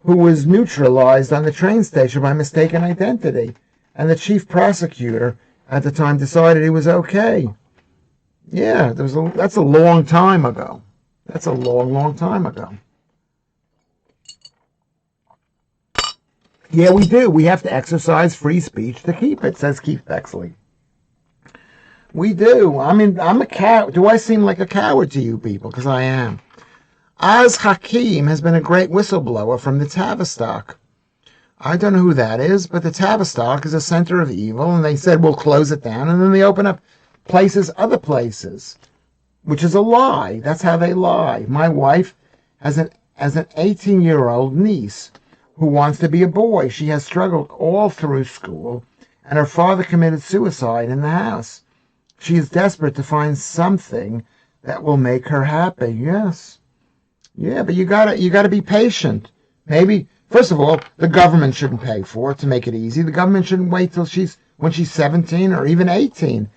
who was neutralized on the train station by mistaken identity, and the chief prosecutor at the time decided he was okay. Yeah, that's a long time ago. That's a long, long time ago. Yeah, we do. We have to exercise free speech to keep it, says Keith Bexley. We do. I mean, I'm a coward. Do I seem like a coward to you people? Because I am. Oz Hakim has been a great whistleblower from the Tavistock. I don't know who that is, but the Tavistock is a center of evil, and they said, we'll close it down, and then they open up other places, which is a lie. That's how they lie. My wife has an 18-year-old niece who wants to be a boy. She has struggled all through school, and her father committed suicide in the house. She is desperate to find something that will make her happy. Yes. Yeah, but you gotta be patient. Maybe, first of all, the government shouldn't pay for it to make it easy. The government shouldn't wait till when she's 17 or even 18.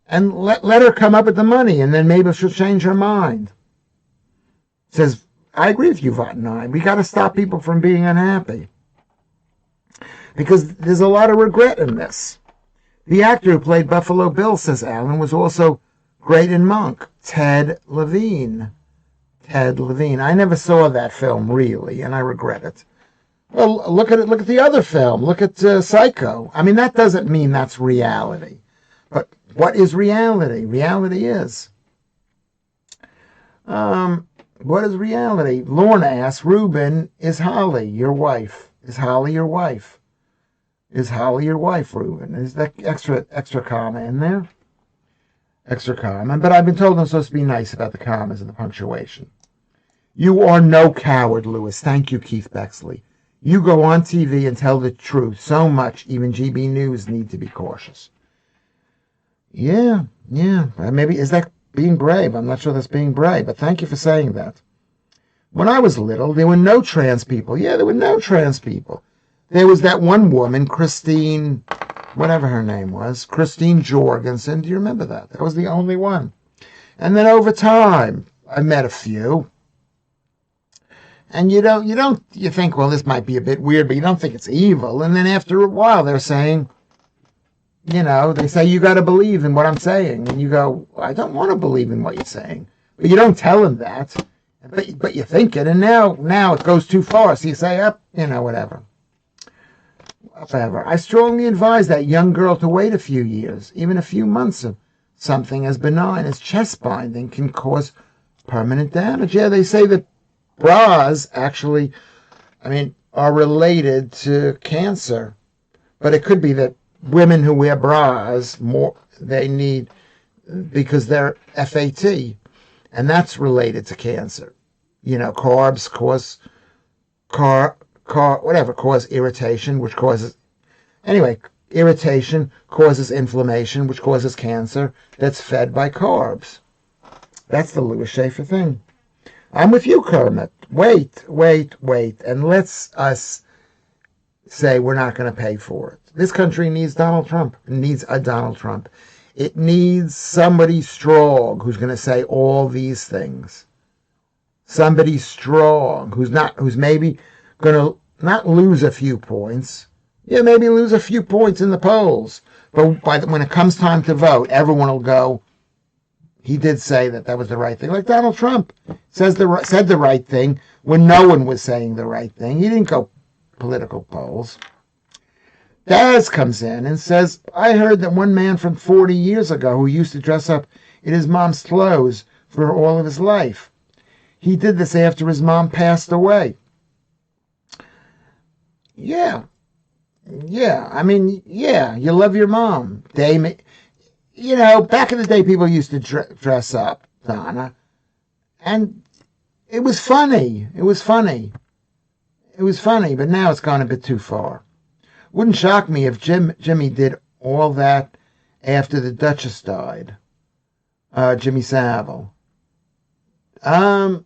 And let her come up with the money, and then maybe she'll change her mind. Says, I agree with you, Vatnai. We got to stop people from being unhappy. Because there's a lot of regret in this. The actor who played Buffalo Bill, says Alan, was also great in Monk. Ted Levine. Ted Levine. I never saw that film, really, and I regret it. Well, look at it. Look at the other film. Look at Psycho. I mean, that doesn't mean that's reality. But what is reality? Reality is. What is reality? Lorna asks, Ruben, is Holly your wife? Is Holly your wife? Is Holly your wife, Ruben? Is that extra comma in there? Extra comma. But I've been told I'm supposed to be nice about the commas and the punctuation. You are no coward, Lewis. Thank you, Keith Bexley. You go on TV and tell the truth so much, even GB News need to be cautious. Yeah. Maybe, is that being brave? I'm not sure that's being brave, but thank you for saying that. When I was little, there were no trans people. Yeah, there were no trans people. There was that one woman, Christine, whatever her name was, Christine Jorgensen. Do you remember that? That was the only one. And then over time, I met a few. And you think, well, this might be a bit weird, but you don't think it's evil. And then after a while, they're saying, they say, you got to believe in what I'm saying. And you go, I don't want to believe in what you're saying. But you don't tell them that. But you think it. And now it goes too far. So you say, whatever. Whatever. I strongly advise that young girl to wait a few years, even a few months of something as benign as chest binding can cause permanent damage. Yeah, they say that bras actually, are related to cancer. But it could be that women who wear bras they need because they're FAT, and that's related to cancer. Carbs cause irritation, which causes irritation causes inflammation, which causes cancer. That's fed by carbs. That's the Lewis Schaffer thing. I'm with you, Kermit. Wait, and let's us say we're not going to pay for it. This country needs Donald Trump. It needs a Donald Trump. It needs somebody strong who's going to say all these things. Somebody strong who's maybe going to not lose a few points. Yeah, maybe lose a few points in the polls. But when it comes time to vote, everyone will go, he did say that was the right thing. Like Donald Trump said the right thing when no one was saying the right thing. He didn't go political polls. Daz comes in and says, I heard that one man from 40 years ago who used to dress up in his mom's clothes for all of his life. He did this after his mom passed away. Yeah. You love your mom. Back in the day, people used to dress up, Donna. And it was funny. It was funny. It was funny, but now it's gone a bit too far. Wouldn't shock me if Jimmy did all that after the Duchess died. Jimmy Savile. Well,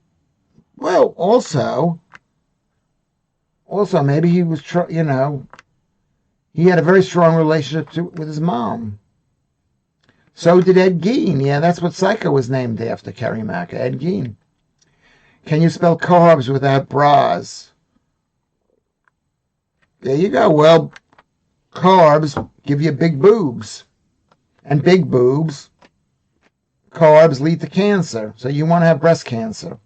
also maybe he was, he had a very strong relationship with his mom. So did Ed Gein. Yeah, that's what Psycho was named after, Kerry Mack. Ed Gein. Can you spell carbs without bras? There you go. Well, carbs give you big boobs. And big boobs, carbs lead to cancer. So you want to have breast cancer.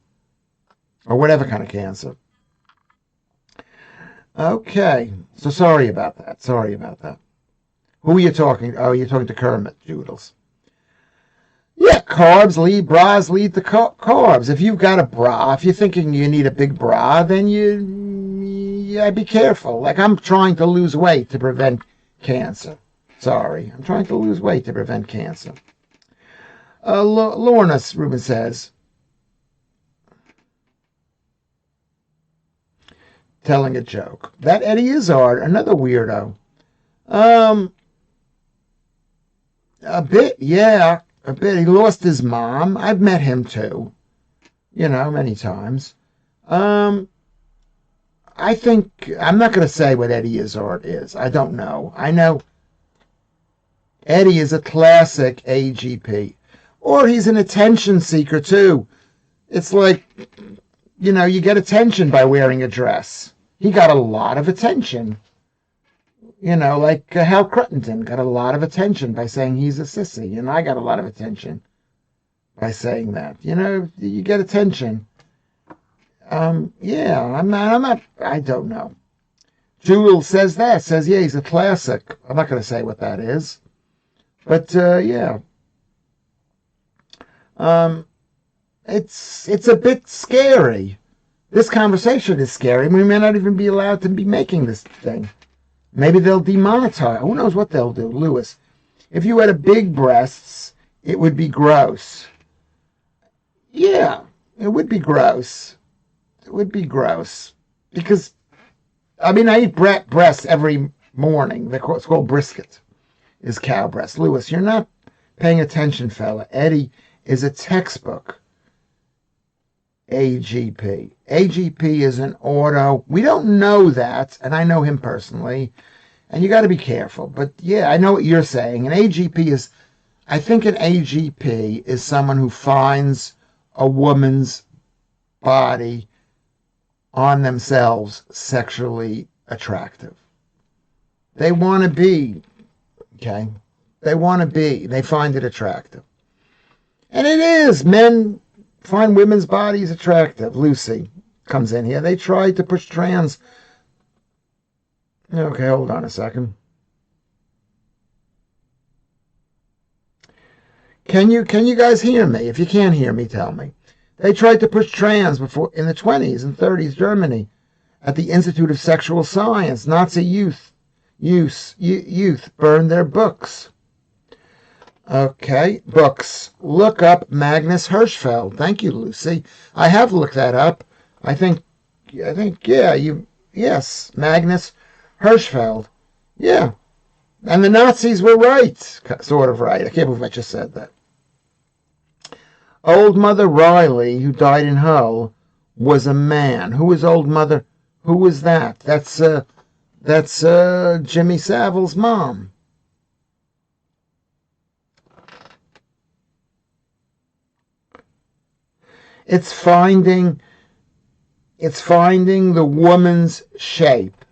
Or whatever kind of cancer. Okay. So sorry about that. Sorry about that. Who are you talking? Oh, you're talking to Kermit, Joodles. Yeah, bras lead to carbs. If you've got a bra, if you're thinking you need a big bra, then be careful. Like, I'm trying to lose weight to prevent cancer. Sorry, I'm trying to lose weight to prevent cancer. Lorna Rubin says, telling a joke. That Eddie Izzard, another weirdo. A bit, yeah. A bit. He lost his mom. I've met him too. Many times. I think, I'm not going to say what Eddie Izzard is. I don't know. I know Eddie is a classic AGP. Or he's an attention seeker too. It's like, you get attention by wearing a dress. He got a lot of attention. Like Hal Cruttenden got a lot of attention by saying he's a sissy, and I got a lot of attention by saying that. You get attention. Yeah, I'm not, I don't know. Jewel says, yeah, he's a classic. I'm not going to say what that is. But, yeah. It's a bit scary. This conversation is scary. We may not even be allowed to be making this thing. Maybe they'll demonetize. Who knows what they'll do, Lewis? If you had a big breasts, it would be gross. Yeah, it would be gross. It would be gross. Because, I eat breasts every morning. It's called brisket, is cow breast. Lewis, you're not paying attention, fella. Eddie is a textbook AGP. AGP is an auto. We don't know that, and I know him personally, and you got to be careful. But yeah, I know what you're saying. An AGP is, I think an AGP is someone who finds a woman's body on themselves sexually attractive. They want to be, okay? They find it attractive. And it is. Men find women's bodies attractive. Lucy comes in here. They tried to push trans. Okay, hold on a second. Can you guys hear me? If you can't hear me, tell me. They tried to push trans before in the 20s and 30s, Germany, at the Institute of Sexual Science. Nazi youth burned their books. Okay, books. Look up Magnus Hirschfeld. Thank you, Lucy. I have looked that up. I think, yes, Magnus Hirschfeld. Yeah. And the Nazis were right. Sort of right. I can't believe I just said that. Old Mother Riley, who died in Hull, was a man. Who was Old Mother? Who was that? That's Jimmy Savile's mom. It's finding the woman's shape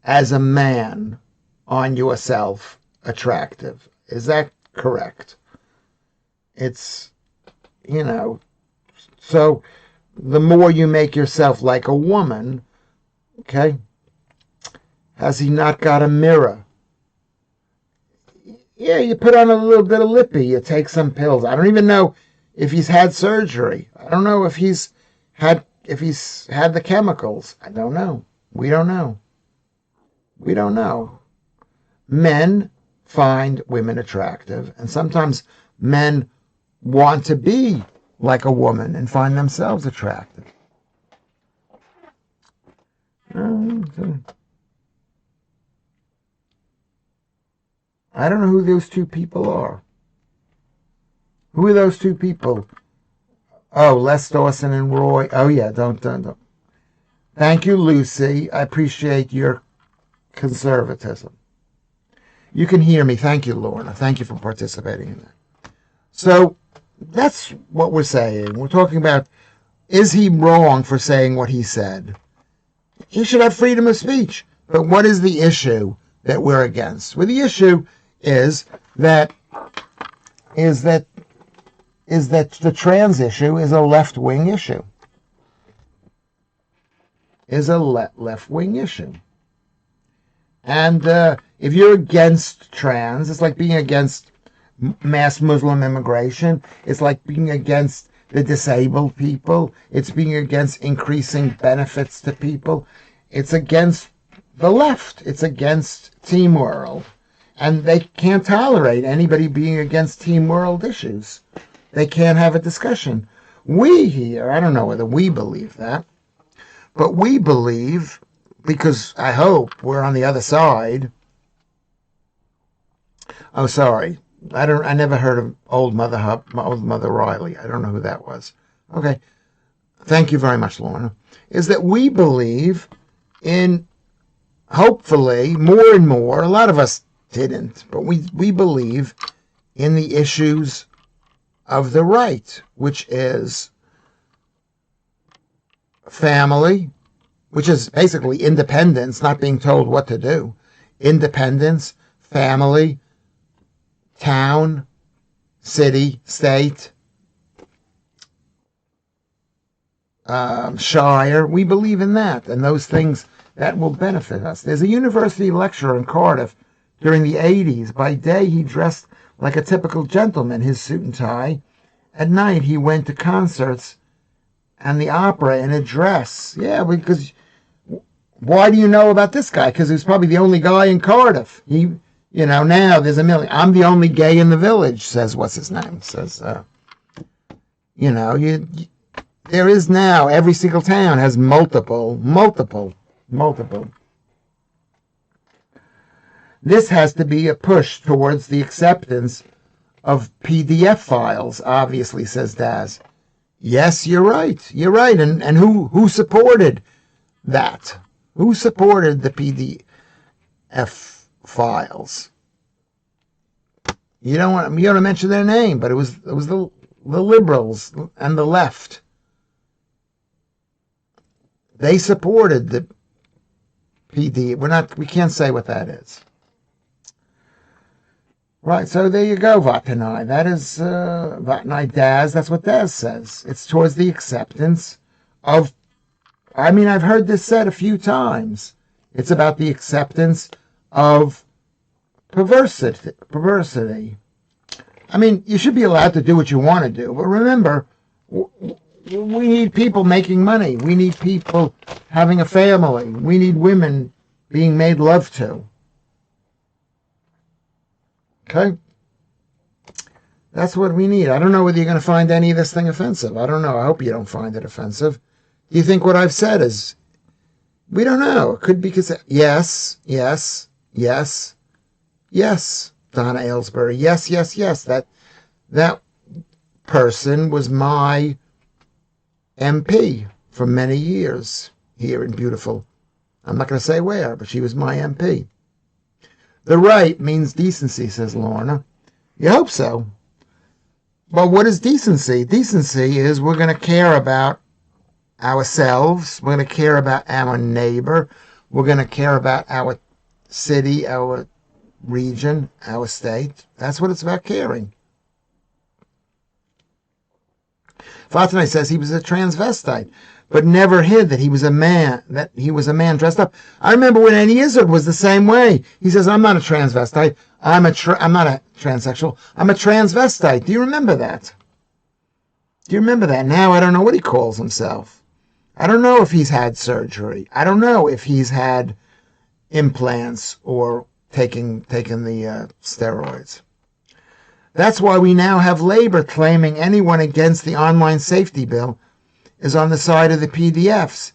as a man on yourself attractive. Is that correct? It's, so the more you make yourself like a woman, okay, has he not got a mirror? Yeah, you put on a little bit of lippy, you take some pills. I don't even know if he's had surgery. I don't know if he's had the chemicals. I don't know. We don't know. We don't know. Men find women attractive, and sometimes men want to be like a woman and find themselves attractive. I don't know who those two people are. Who are those two people? Oh, Les Dawson and Roy. Oh, yeah, don't. Thank you, Lucy. I appreciate your conservatism. You can hear me. Thank you, Lorna. Thank you for participating in that. So that's what we're saying. We're talking about, is he wrong for saying what he said? He should have freedom of speech. But what is the issue that we're against? Well, the issue is that the trans issue is a left-wing issue. Left-wing issue. And if you're against trans, it's like being against mass Muslim immigration. It's like being against the disabled people. It's being against increasing benefits to people. It's against the left. It's against Team World. And they can't tolerate anybody being against Team World issues. They can't have a discussion. We here, I don't know whether we believe that, but we believe, because I hope we're on the other side. Oh, sorry. I never heard of old Mother Riley. I don't know who that was. Okay. Thank you very much, Lorna. Is that we believe in, hopefully, more and more, a lot of us didn't, but we believe in the issues of the right, which is family, which is basically independence, not being told what to do. Independence, family, town, city, state, shire. We believe in that, and those things that will benefit us. There's a university lecturer in Cardiff during the 80s. By day, he dressed like a typical gentleman, his suit and tie. At night, he went to concerts and the opera in a dress. Yeah, because why do you know about this guy? Because he was probably the only guy in Cardiff. Now there's a million. I'm the only gay in the village, says, what's his name? Says, there is now, every single town has multiple. This has to be a push towards the acceptance of PDF files, obviously, says Daz. Yes, you're right. You're right. And who supported that? Who supported the PDF files? You don't want to mention their name, but it was the liberals and the left. They supported the PD. We can't say what that is. Right, so there you go, Vatanai. That is Vatanai Daz. That's what Daz says. It's towards the acceptance of, I've heard this said a few times. It's about the acceptance of perversity. You should be allowed to do what you want to do, but remember, we need people making money. We need people having a family. We need women being made love to. Okay? That's what we need. I don't know whether you're going to find any of this thing offensive. I don't know. I hope you don't find it offensive. Do you think what I've said is... We don't know. It could be because... Yes. Donna Aylesbury. Yes. That person was my MP for many years here in beautiful... I'm not going to say where, but she was my MP. The right means decency, says Lorna. You hope so. But what is decency? Decency is we're going to care about ourselves. We're going to care about our neighbor. We're going to care about our city, our region, our state. That's what it's about, caring. Fatima says he was a transvestite, but never hid that he was a man dressed up. I remember when Eddie Izzard was the same way. He says, I'm not a transvestite. I'm not a transsexual. I'm a transvestite. Do you remember that? Now I don't know what he calls himself. I don't know if he's had surgery. I don't know if he's had implants or taking the steroids. That's why we now have Labor claiming anyone against the online safety bill is on the side of the PDFs.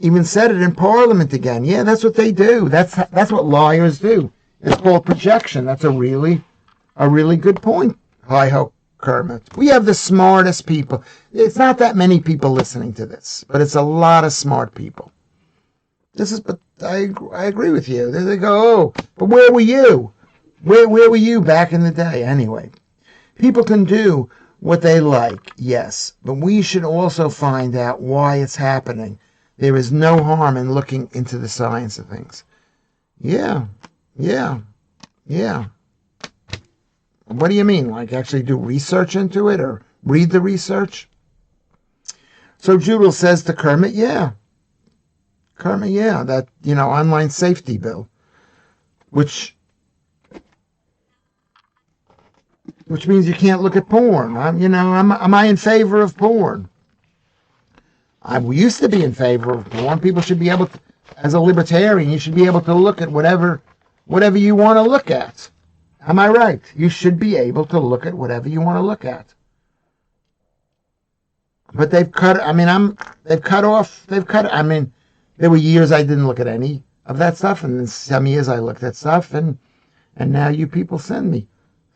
Even said it in Parliament again. Yeah, that's what they do. That's what liars do. It's called projection. That's a really good point. Hi-ho, Kermit. We have the smartest people. It's not that many people listening to this, but it's a lot of smart people. But I agree with you. They go, oh, but where were you? Where were you back in the day? Anyway, people can do what they like, yes, but we should also find out why it's happening. There is no harm in looking into the science of things. Yeah. What do you mean? Like actually do research into it or read the research? So Judel says to Kermit, that, online safety bill, which means you can't look at porn. Am I in favor of porn? I used to be in favor of porn. People should be able to, as a libertarian, you should be able to look at whatever you want to look at. Am I right? You should be able to look at whatever you want to look at. But there were years I didn't look at any of that stuff, and then some years I looked at stuff, and now you people send me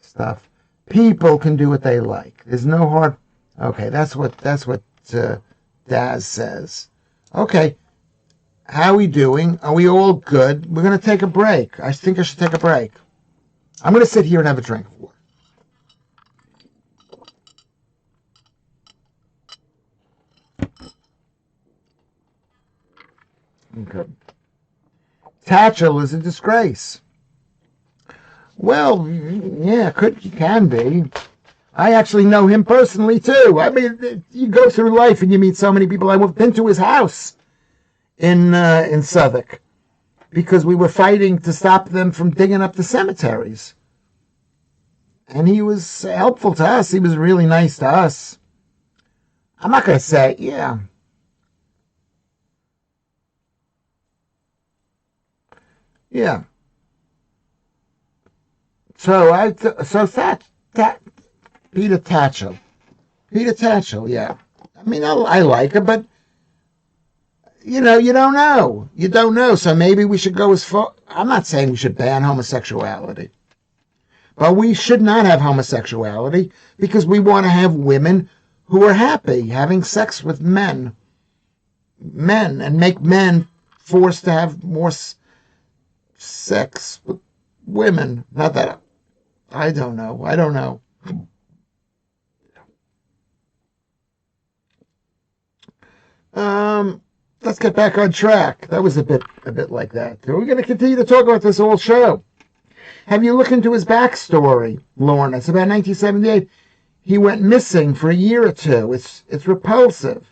stuff. People can do what they like. There's no hard. Okay, that's what Daz says. Okay, how are we doing? Are we all good? We're going to take a break. I think I should take a break. I'm going to sit here and have a drink. Okay. Tatchell is a disgrace. Well, yeah, can be. I actually know him personally, too. I mean, you go through life and you meet so many people. I've been to his house in Southwark because we were fighting to stop them from digging up the cemeteries. And he was helpful to us. He was really nice to us. I'm not going to say, yeah. Yeah. So Peter Tatchell, yeah. I mean, I like her, but you don't know. So maybe we should go as far. I'm not saying we should ban homosexuality, but we should not have homosexuality because we want to have women who are happy having sex with men, and make men forced to have more sex with women. Not that I don't know. Let's get back on track. That was a bit like that. We're going to continue to talk about this whole show. Have you looked into his backstory, Lorna? It's about 1978. He went missing for a year or two. It's repulsive.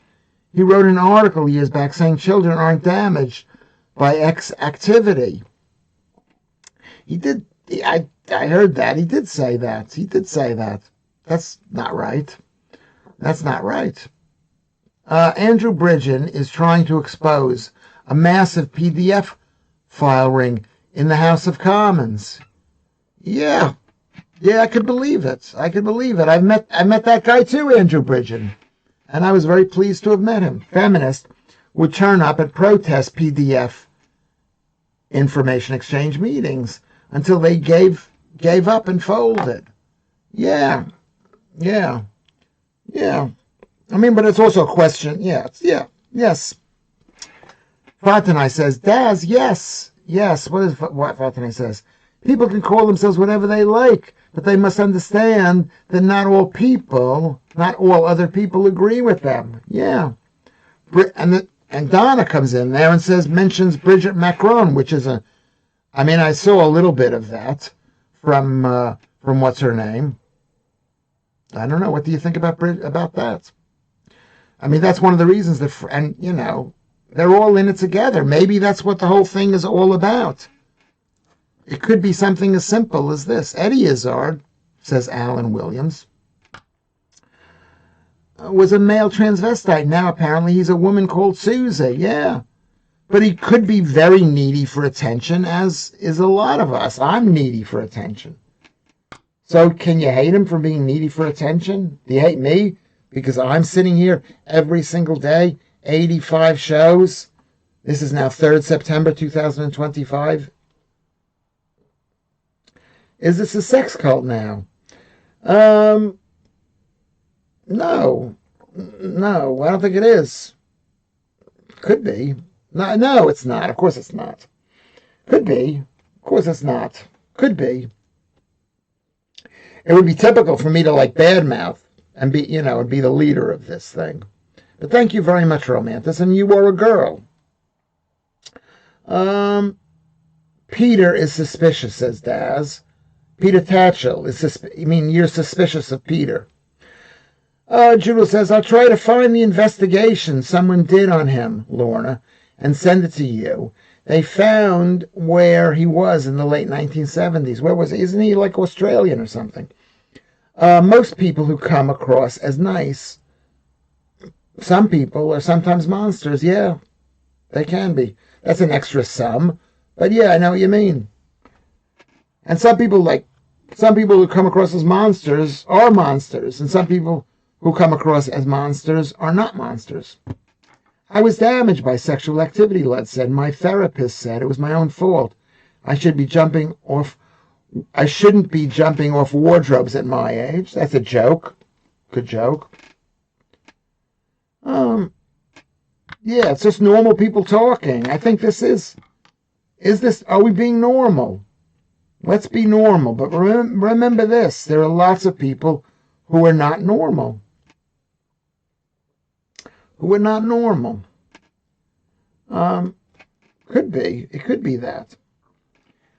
He wrote an article years back saying children aren't damaged by X activity. He did. I heard that. He did say that. That's not right. Andrew Bridgen is trying to expose a massive PDF file ring in the House of Commons. Yeah, I could believe it. I met that guy too, Andrew Bridgen, and I was very pleased to have met him. Feminists would turn up and protest PDF information exchange meetings until they gave up and folded. Yeah. I mean, but it's also a question. Yes. Fatanai says, Daz, yes. What Fatanai says? People can call themselves whatever they like, but they must understand that not all other people agree with them. Yeah. And Donna comes in there and mentions Bridget Macron, which is I saw a little bit of that from what's her name. I don't know. What do you think about that? I mean, that's one of the reasons they're all in it together. Maybe that's what the whole thing is all about. It could be something as simple as this. Eddie Izzard, says Alan Williams, was a male transvestite. Now apparently he's a woman called Susie. Yeah. But he could be very needy for attention, as is a lot of us. I'm needy for attention. So can you hate him for being needy for attention? Do you hate me because I'm sitting here every single day, 85 shows? This is now 3rd September 2025. Is this a sex cult now? No. No, I don't think it is. Could be. No, it's not. Of course it's not. Could be. Of course it's not. Could be. It would be typical for me to like badmouth and be, and be the leader of this thing. But thank you very much, Romantis. And you are a girl. Peter is suspicious, says Daz. Peter Tatchell is you're suspicious of Peter. Judith says, I'll try to find the investigation someone did on him, Lorna, and send it to you. They found where he was in the late 1970s. Where was he? Isn't he like Australian or something? Most people who come across as nice, some people are sometimes monsters. Yeah, they can be. That's an extra sum. But yeah, I know what you mean. And some people who come across as monsters are monsters. And some people who come across as monsters are not monsters. I was damaged by sexual activity, Lud said. My therapist said it was my own fault. I shouldn't be jumping off wardrobes at my age. That's a joke. Good joke. Yeah, it's just normal people talking. I think are we being normal? Let's be normal. But remember this, there are lots of people who are not normal. Who are not normal. Could be. It could be that.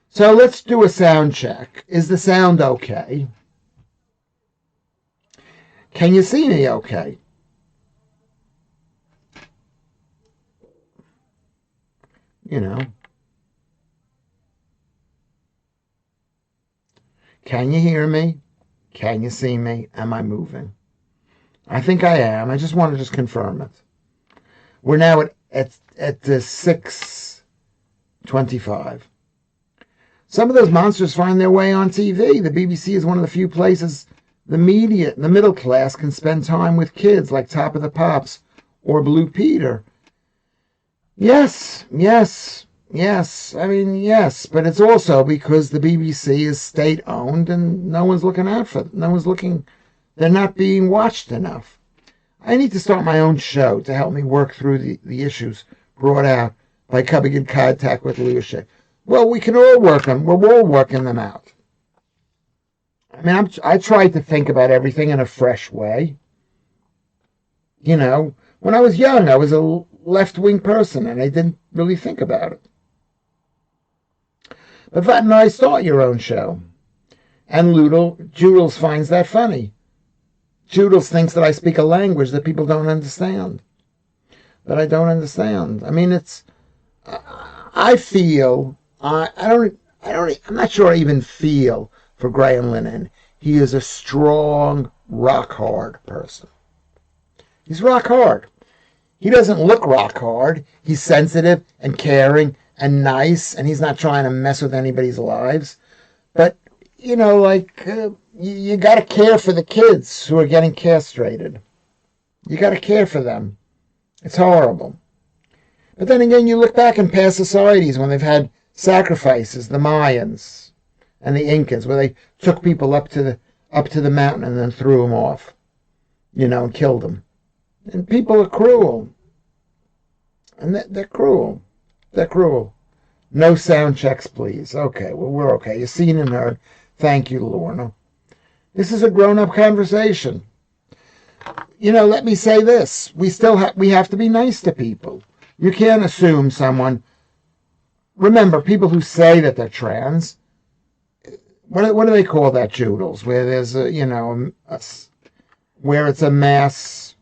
So let's do a sound check. Is the sound okay? Can you see me okay? Can you hear me? Can you see me? Am I moving? I think I am. I just want to confirm it. We're now at the 6:25. Some of those monsters find their way on TV. The BBC is one of the few places the middle class can spend time with kids like Top of the Pops or Blue Peter. Yes. I mean, yes, but it's also because the BBC is state-owned and no one's looking out for them. They're not being watched enough. I need to start my own show to help me work through the issues brought out by coming in contact with Lewis Schaffer. Well, we can all work them. We're all working them out. I mean, I tried to think about everything in a fresh way. When I was young, I was a left-wing person, and I didn't really think about it. But Vat and I start your own show. And Joodles finds that funny. Joodles thinks that I speak a language that people don't understand. That I don't understand. I mean, I'm not sure I even feel for Graham Lennon. He is a strong, rock-hard person. He's rock-hard. He doesn't look rock-hard. He's sensitive and caring and nice, and he's not trying to mess with anybody's lives. But, you got to care for the kids who are getting castrated. You got to care for them. It's horrible. But then again, you look back in past societies when they've had sacrifices, the Mayans and the Incas, where they took people up to the mountain and then threw them off, and killed them. And people are cruel. And they're cruel. They're cruel. No sound checks, please. Okay, well, we're okay. You're seen and heard. Thank you, Lorna. This is a grown-up conversation. Let me say this. We have to be nice to people. You can't assume someone... Remember, people who say that they're trans, what do they call that, Joodles? Where there's where it's a mass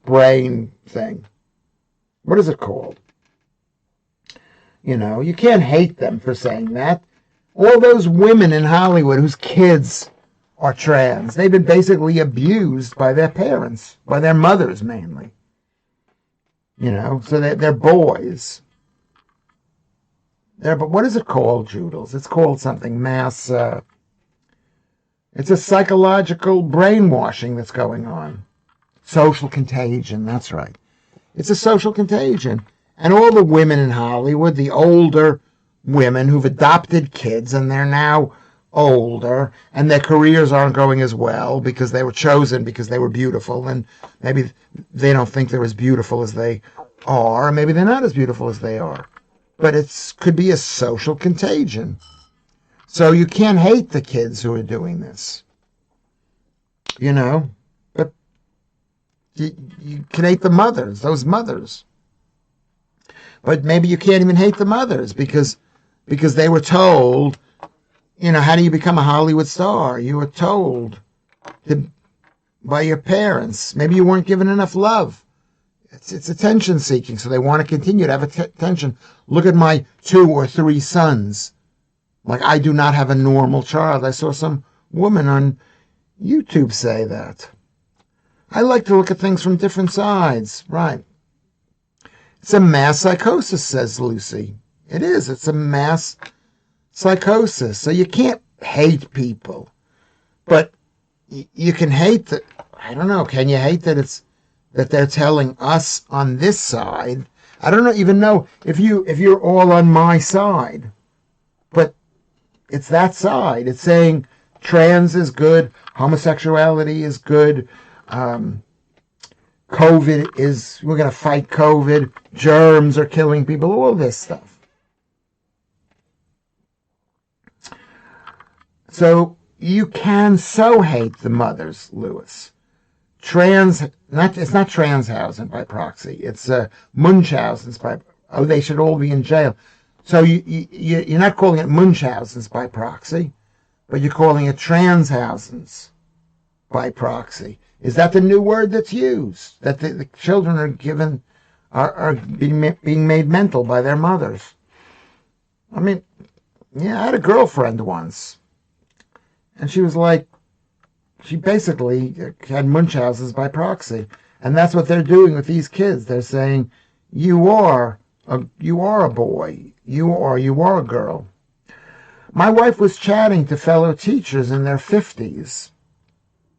brain thing. What is it called? You can't hate them for saying that. All those women in Hollywood whose kids are trans, they've been basically abused by their parents, by their mothers mainly. So they're boys. But what is it called, Joodles? It's called something, mass It's a psychological brainwashing that's going on. Social contagion, that's right. It's a social contagion. And all the women in Hollywood, the older women who've adopted kids and they're now older and their careers aren't going as well because they were chosen because they were beautiful, and maybe they don't think they're as beautiful as they are, maybe they're not as beautiful as they are. But it could be a social contagion. So you can't hate the kids who are doing this. But you can hate the mothers, those mothers. But maybe you can't even hate the mothers because they were told, how do you become a Hollywood star? You were told by your parents. Maybe you weren't given enough love. It's attention seeking, so they want to continue to have attention. Look at my 2 or 3 sons. Like, I do not have a normal child. I saw some woman on YouTube say that. I like to look at things from different sides. Right. It's a mass psychosis, says Lucy. It is. It's a mass psychosis. So you can't hate people. But you can hate that. I don't know. Can you hate that that they're telling us on this side? I don't even know if you're all on my side. But it's that side. It's saying trans is good, homosexuality is good, COVID we're going to fight COVID, germs are killing people, all this stuff. So you can so hate the mothers, Lewis. It's not Transhausen by proxy. It's Munchausen's by. Oh, they should all be in jail. So you're not calling it Munchausen's by proxy, but you're calling it Transhausen's by proxy. Is that the new word that's used? That the children are being made mental by their mothers? I mean, yeah, I had a girlfriend once, and she was like, she basically had Munchausen's by proxy, and that's what they're doing with these kids. They're saying, you are a boy, you are a girl. My wife was chatting to fellow teachers in their 50s,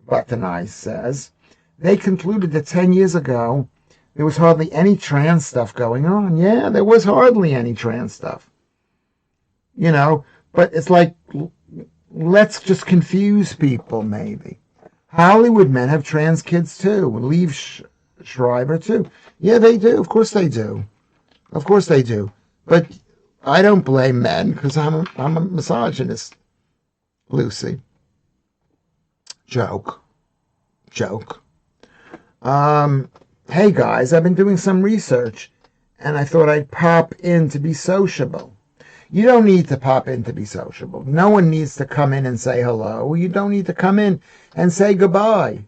Buttoneye says. They concluded that 10 years ago, there was hardly any trans stuff going on. Yeah, there was hardly any trans stuff. But it's like, let's just confuse people, maybe. Hollywood men have trans kids, too. Liev Schreiber, too. Yeah, they do. Of course they do. Of course they do. But I don't blame men, because I'm a misogynist, Lucy. Joke. Hey, guys, I've been doing some research, and I thought I'd pop in to be sociable. You don't need to pop in to be sociable. No one needs to come in and say hello. You don't need to come in and say goodbye.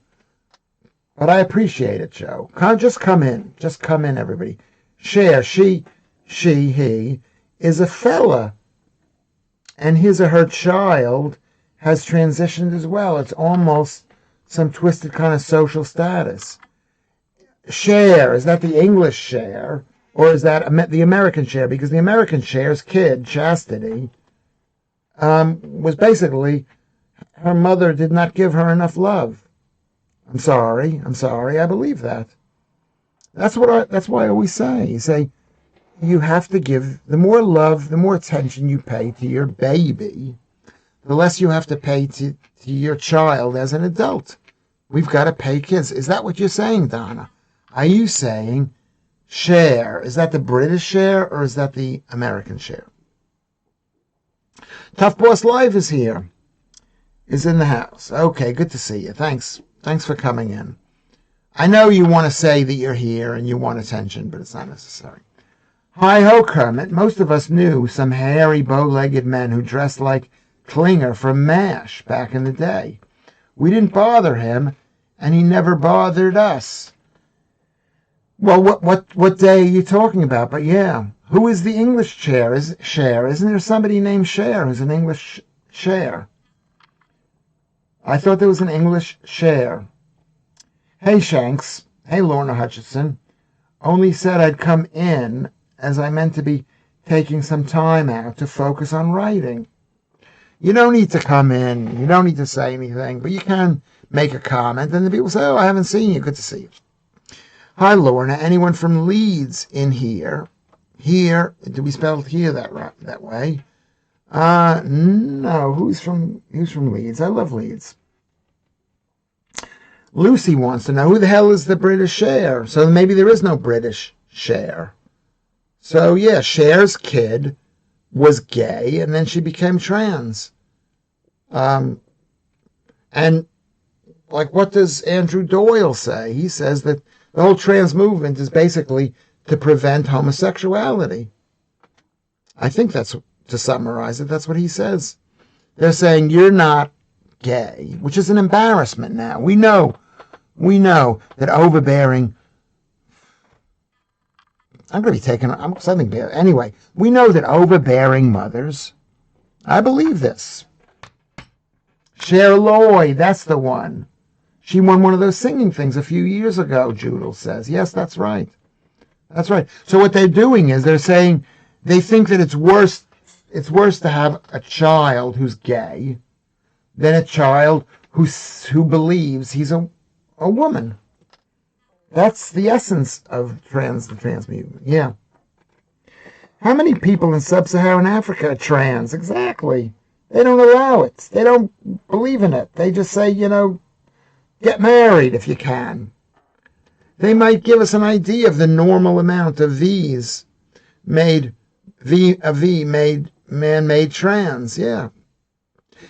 But I appreciate it, Joe. Just come in. Just come in, everybody. Share. He is a fella. And his or her child has transitioned as well. It's almost some twisted kind of social status. Cher, is that the English Cher? Or is that the American Cher? Because the American Cher's kid, Chastity, was basically, her mother did not give her enough love. I'm sorry, I believe that. That's why I always say. You say, you have to give, the more love, the more attention you pay to your baby, the less you have to pay to your child as an adult. We've got to pay kids. Is that what you're saying, Donna? Are you saying Cher? Is that the British Cher or is that the American Cher? Tough Boss Live is here. Is in the house. Okay, good to see you. Thanks for coming in. I know you want to say that you're here and you want attention, but it's not necessary. Hi-ho, Kermit. Most of us knew some hairy, bow-legged men who dressed like Klinger from MASH back in the day. We didn't bother him, and he never bothered us. Well, what day are you talking about? But yeah, who is the English Cher? Isn't there somebody named Cher who's an English Cher? I thought there was an English Cher. Hey, Shanks. Hey, Lorna Hutchinson. Only said I'd come in as I meant to be taking some time out to focus on writing. You don't need to come in. You don't need to say anything, but you can make a comment, and the people say, "Oh, I haven't seen you. Good to see you." Hi, Lorna. Anyone from Leeds in here? Here? Do we spell here that way? No. Who's from Leeds? I love Leeds. Lucy wants to know who the hell is the British Cher. So maybe there is no British Cher. So yeah, Cher's kid was gay, and then she became trans. And like, what does Andrew Doyle say? He says that the whole trans movement is basically to prevent homosexuality. I think that's, to summarize it, that's what he says. They're saying you're not gay, which is an embarrassment now. We know that overbearing, I'm going to be taking something bad. Anyway, we know that overbearing mothers, I believe this. Cher Lloyd, that's the one. She won one of those singing things a few years ago, Judel says. Yes, that's right. That's right. So what they're doing is they're saying they think that it's worse to have a child who's gay than a child who believes he's a woman. That's the essence of the trans movement. Yeah. How many people in sub-Saharan Africa are trans? Exactly. They don't allow it. They don't believe in it. They just say, get married if you can. They might give us an idea of the normal amount of V's made man-made trans. Yeah.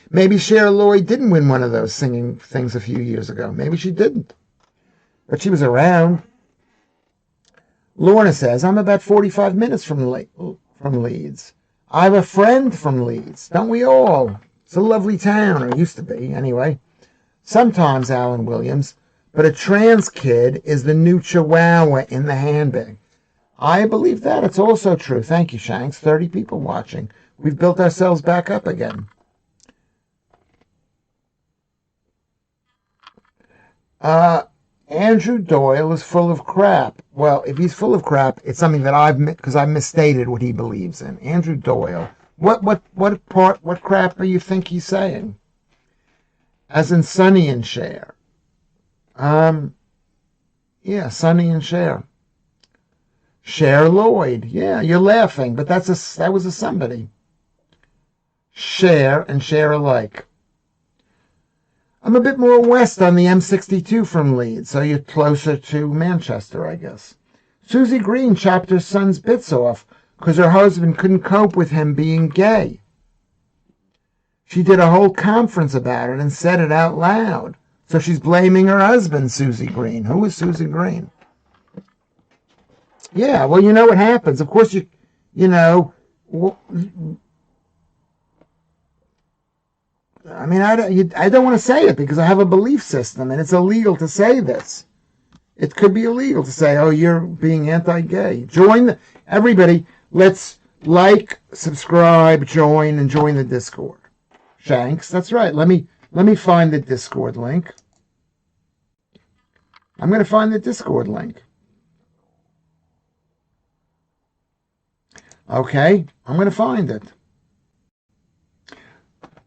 Maybe Cher Lloyd didn't win one of those singing things a few years ago. Maybe she didn't. But she was around. Lorna says, I'm about 45 minutes from Leeds. I have a friend from Leeds. Don't we all? It's a lovely town, or used to be, anyway. Sometimes, Alan Williams, but a trans kid is the new chihuahua in the handbag. I believe that. It's also true. Thank you, Shanks. 30 people watching. We've built ourselves back up again. Andrew Doyle is full of crap. Well, if he's full of crap, it's something that because I misstated what he believes in. Andrew Doyle. What crap do you think he's saying? As in Sonny and Cher. Yeah, Sonny and Cher. Cher Lloyd. Yeah, you're laughing, but that was a somebody. Cher and Cher alike. I'm a bit more west on the M62 from Leeds, so you're closer to Manchester, I guess. Susie Green chopped her son's bits off because her husband couldn't cope with him being gay. She did a whole conference about it and said it out loud. So she's blaming her husband, Susie Green. Who is Susie Green? Yeah, well, you know what happens. Of course, you know... I mean, I don't want to say it because I have a belief system, and it's illegal to say this. It could be illegal to say, "Oh, you're being anti-gay." Everybody. Let's like, subscribe, join, and join the Discord. Shanks, that's right. Let me find the Discord link. I'm going to find the Discord link. Okay, I'm going to find it.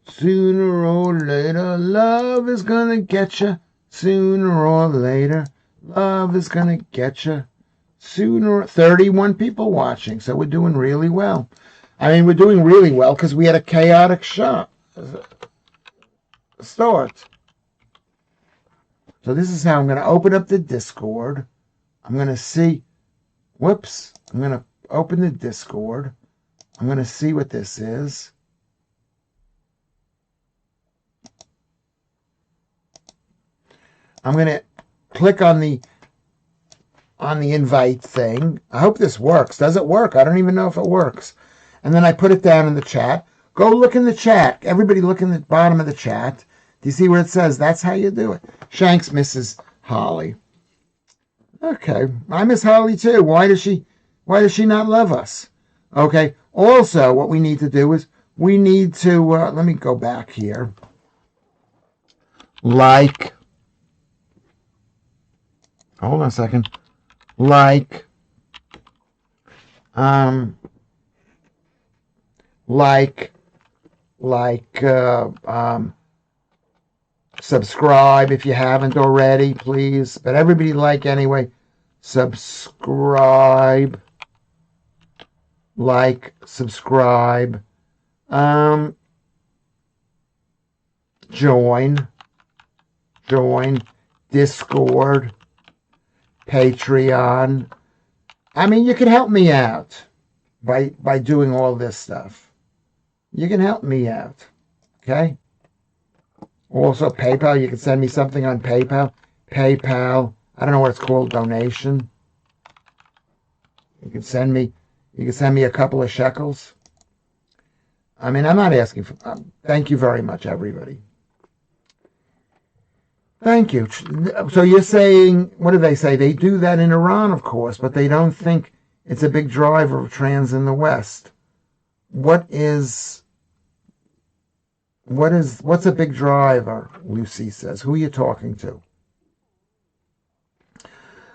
Sooner or later, love is gonna get you. Sooner or later, love is gonna get you. 31 people watching, so we're doing really well. I mean, we're doing really well because we had a chaotic start. So this is how I'm going to open up the Discord. I'm going to see. Whoops. I'm going to open the Discord. I'm going to see what this is. I'm going to click on the invite thing. I hope this works. Does it work? I don't even know if it works. And then I put it down in the chat. Go look in the chat. Everybody look in the bottom of the chat. Do you see where it says that's how you do it? Shanks misses Holly. Okay. I miss Holly too. Why does she not love us? Okay. Also, what we need to do is we need to, let me go back here. Hold on a second. like subscribe if you haven't already, please. But everybody like anyway. Subscribe. Like, subscribe. Join Discord, Patreon. I mean, you can help me out by doing all this stuff. You can help me out, okay? Also, PayPal. You can send me something on PayPal. PayPal. I don't know what it's called. Donation. You can send me a couple of shekels. I mean, I'm not asking for. Thank you very much, everybody. Thank you. So you're saying, what do they say? They do that in Iran, of course, but they don't think it's a big driver of trans in the West. What's a big driver? Lucy says. Who are you talking to?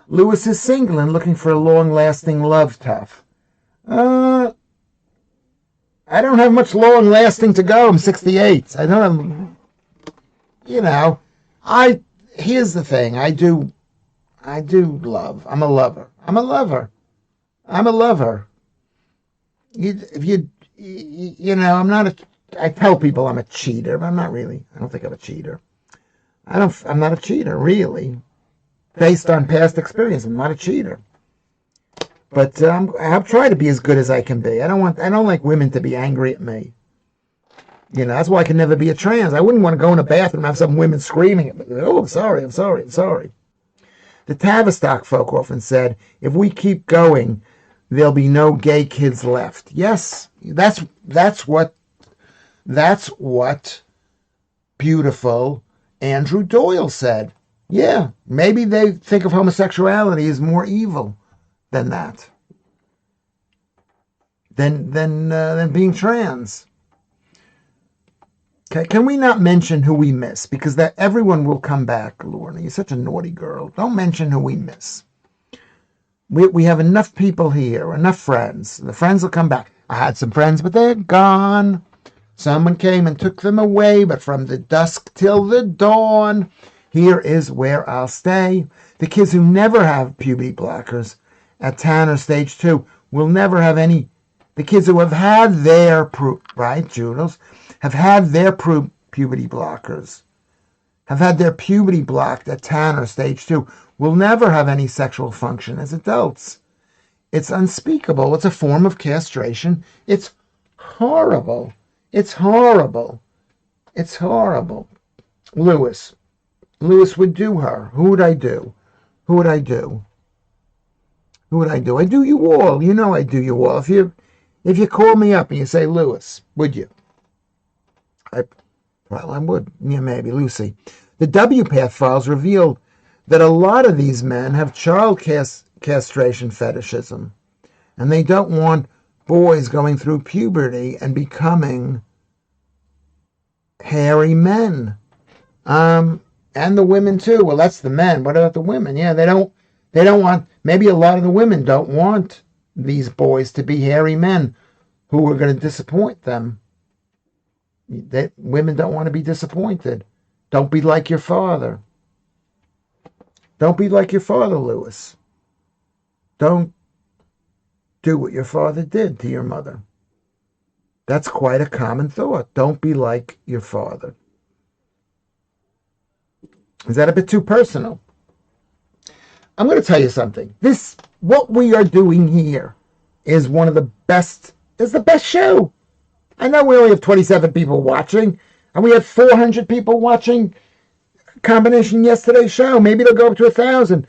Lewis is single and looking for a long-lasting love, tough. I don't have much long-lasting to go. I'm 68. I don't have, here's the thing. I do love. I'm a lover. I'm not I tell people I'm a cheater, but I'm not really. I don't think I'm a cheater. I'm not a cheater, really. Based on past experience, I'm not a cheater. But I'll try to be as good as I can be. I don't like women to be angry at me. That's why I can never be a trans. I wouldn't want to go in a bathroom and have some women screaming at me. Oh, I'm sorry. The Tavistock folk often said, if we keep going, there'll be no gay kids left. Yes, that's what beautiful Andrew Doyle said. Yeah, maybe they think of homosexuality as more evil than that. Than being trans. Okay, can we not mention who we miss? Because that everyone will come back, Lorna. You're such a naughty girl. Don't mention who we miss. We have enough people here, enough friends. The friends will come back. I had some friends, but they're gone. Someone came and took them away, but from the dusk till the dawn, here is where I'll stay. The kids who never have puberty blockers at Tanner stage 2 will never have any. The kids who have had their, right, Judels, have had their puberty blockers, have had their puberty blocked at Tanner stage 2, will never have any sexual function as adults. It's unspeakable. It's a form of castration. It's horrible. It's horrible. It's horrible. Lewis would do her. Who would I do? I do you all. You know I do you all. If you call me up and you say, Lewis, would you? I would. Yeah, maybe. Lucy. The WPATH files revealed that a lot of these men have child castration fetishism, and they don't want boys going through puberty and becoming hairy men. And the women too. Well, that's the men. What about the women? Yeah, they don't want, maybe a lot of the women don't want these boys to be hairy men who are going to disappoint them. Women don't want to be disappointed. Don't be like your father. Don't be like your father, Lewis. Don't do what your father did to your mother. That's quite a common thought. Don't be like your father. Is that a bit too personal? I'm going to tell you something. What we are doing here is one of the best, is the best show. I know we only have 27 people watching, and we had 400 people watching Combination Yesterday's show. Maybe it'll go up to 1,000.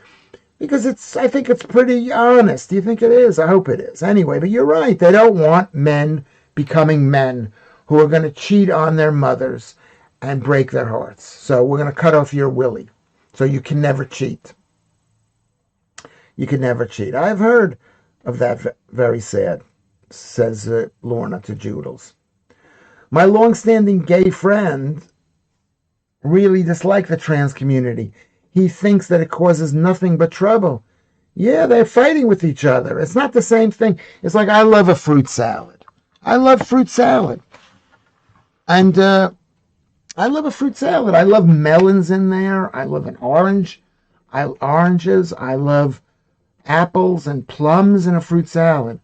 Because I think it's pretty honest. Do you think it is? I hope it is. Anyway, but you're right. They don't want men becoming men who are going to cheat on their mothers and break their hearts. So we're going to cut off your willy. So you can never cheat. You can never cheat. I've heard of that. Very sad, says Lorna to Judels. My long-standing gay friend really dislikes the trans community. He thinks that it causes nothing but trouble. Yeah, they're fighting with each other. It's not the same thing. It's like I love a fruit salad. I love fruit salad. And I love a fruit salad. I love melons in there. I love oranges. I love apples and plums in a fruit salad.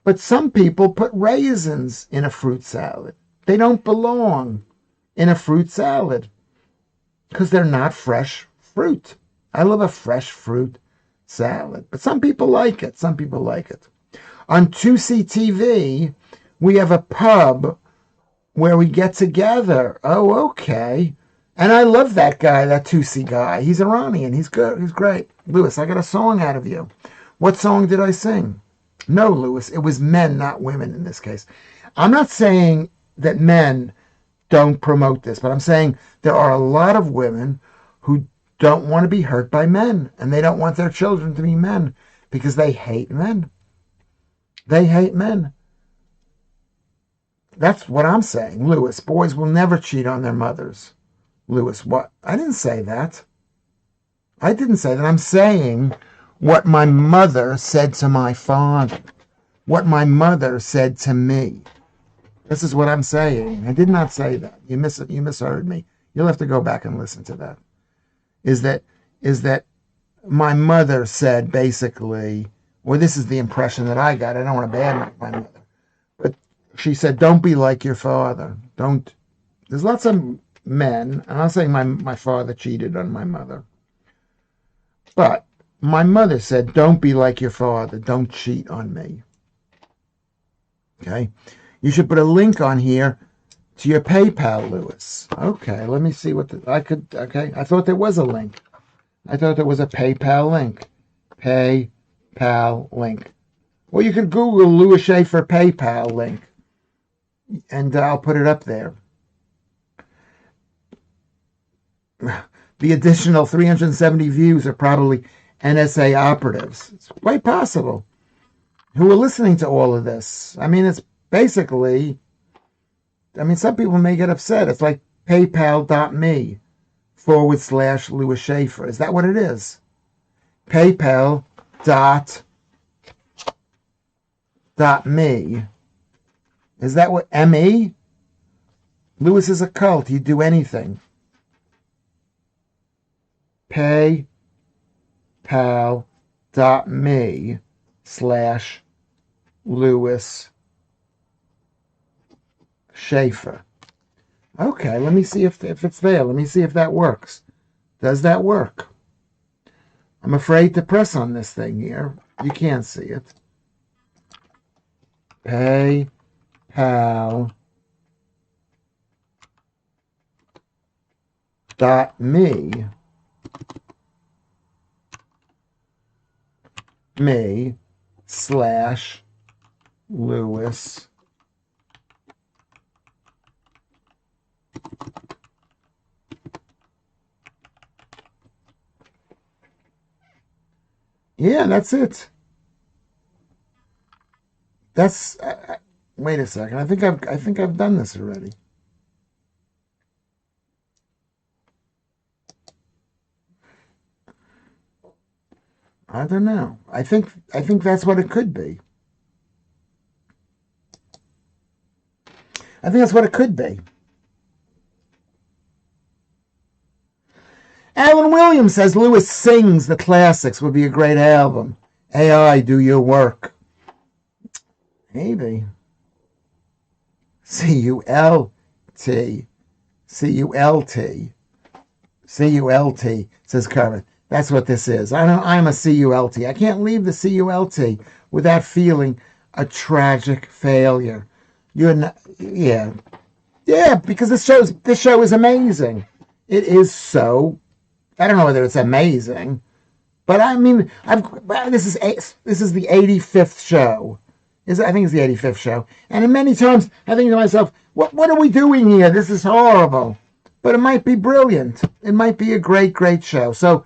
But some people put raisins in a fruit salad. They don't belong in a fruit salad because they're not fresh fruit. I love a fresh fruit salad. But some people like it. Some people like it. On 2CTV, we have a pub where we get together. Oh, okay. And I love that guy, that 2C guy. He's Iranian. He's good. He's great. Lewis, I got a song out of you. What song did I sing? No, Lewis, it was men, not women in this case. I'm not saying that men don't promote this, but I'm saying there are a lot of women who don't want to be hurt by men, and they don't want their children to be men because they hate men. They hate men. That's what I'm saying. Lewis, boys will never cheat on their mothers. Lewis, what? I didn't say that. I didn't say that. I'm saying what my mother said to my father. What my mother said to me. This is what I'm saying. I did not say that. You misheard me. You'll have to go back and listen to that. Is that my mother said basically, or this is the impression that I got. I don't want to badmouth my mother. But she said, don't be like your father. Don't. There's lots of men, I'm not saying my father cheated on my mother. But my mother said, don't be like your father. Don't cheat on me. Okay? You should put a link on here to your PayPal, Lewis. Okay, let me see okay, I thought there was a link. I thought there was a PayPal link. PayPal link. Well, you could Google Lewis Schaffer PayPal link, and I'll put it up there. The additional 370 views are probably NSA operatives. It's quite possible who are listening to all of this. I mean, it's basically, some people may get upset. It's like paypal.me/Lewis Schaffer. Is that what it is? PayPal.me. Is that what, ME? Lewis is a cult. He'd do anything. PayPal.me/Lewis Schaffer. Okay, let me see if it's there. Let me see if that works. Does that work? I'm afraid to press on this thing here. You can't see it. PayPal.me /Lewis Yeah, that's it. That's wait a second. I think I've done this already. I don't know. I think that's what it could be. I think that's what it could be. Alan Williams says Lewis sings the classics would be a great album. AI, do your work. Maybe. C-U-L-T. C-U-L-T. C-U-L-T, says Kermit. That's what this is. I'm a C-U-L-T. I can't leave the C-U-L-T without feeling a tragic failure. You're not, yeah. Yeah, because this show is amazing. It is so, I don't know whether it's amazing, but I mean, this is the 85th show. I think it's the 85th show. And many times I think to myself, what are we doing here? This is horrible. But it might be brilliant. It might be a great, great show. So,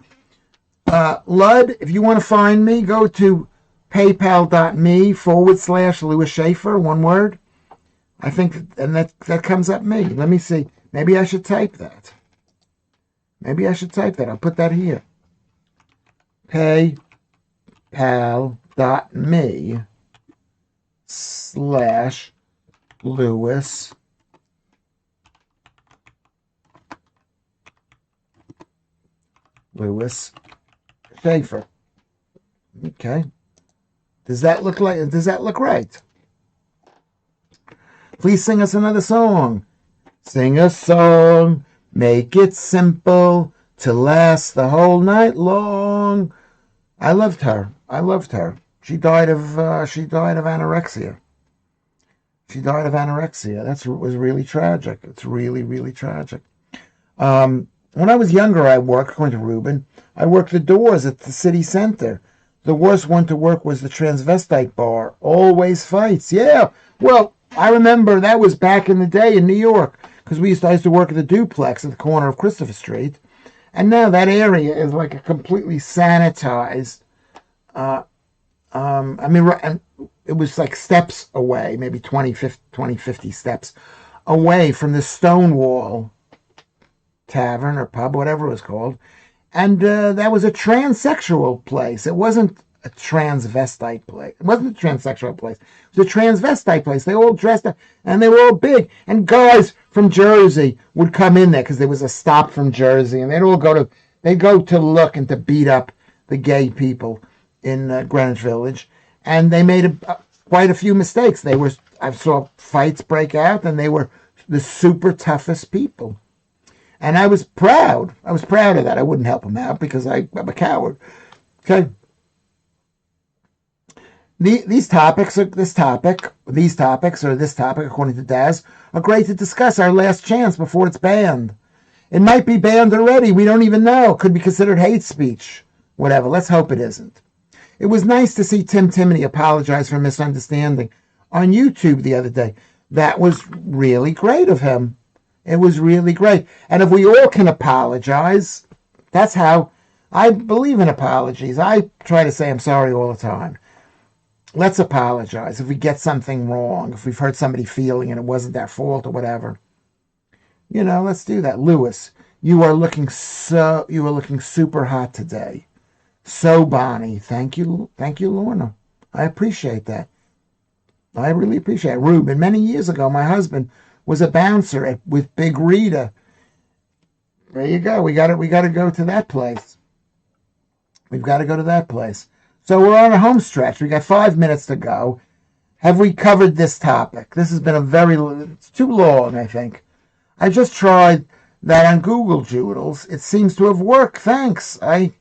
Lud, if you want to find me, go to paypal.me/Lewis Schaffer, one word. I think, and that comes up me. Let me see. Maybe I should type that. I'll put that here. paypal.me/Lewis Lewis Schaffer. Okay. Does that look right? Please sing us another song. Sing a song, make it simple to last the whole night long. I loved her. She died of anorexia. That was really tragic. It's really, really tragic. When I was younger, according to Ruben, I worked the doors at the city center. The worst one to work was the transvestite bar. Always fights. Yeah. Well, I remember that was back in the day in New York, because I used to work at the duplex at the corner of Christopher Street. And now that area is like a completely sanitized. And it was like steps away, maybe 20, 50 steps away from the Stonewall Tavern or pub, whatever it was called. And that was a transsexual place. It wasn't a transvestite place. It wasn't a transsexual place. It was a transvestite place. They all dressed up, and they were all big. And guys from Jersey would come in there because there was a stop from Jersey, and they'd go to look and to beat up the gay people in Greenwich Village. And they made quite a few mistakes. I saw fights break out, and they were the super toughest people. And I was proud. I was proud of that. I wouldn't help them out because I'm a coward. Okay. These topics, according to Daz, are great to discuss. Our last chance before it's banned. It might be banned already. We don't even know. It could be considered hate speech. Whatever. Let's hope it isn't. It was nice to see Tim Timoney apologize for a misunderstanding on YouTube the other day. That was really great of him. It was really great. And if we all can apologize, that's how I believe in apologies. I try to say I'm sorry all the time. Let's apologize if we get something wrong, if we've hurt somebody feeling and it wasn't their fault or whatever. Let's do that. Lewis, you are looking super hot today. So Bonnie, thank you, Lorna. I appreciate that. I really appreciate it. Ruben, many years ago, my husband was a bouncer with Big Rita. There you go. We got to go to that place. We've got to go to that place. So we're on a home stretch. We got 5 minutes to go. Have we covered this topic? This has been it's too long, I think. I just tried that on Google Doodles. It seems to have worked. Thanks. I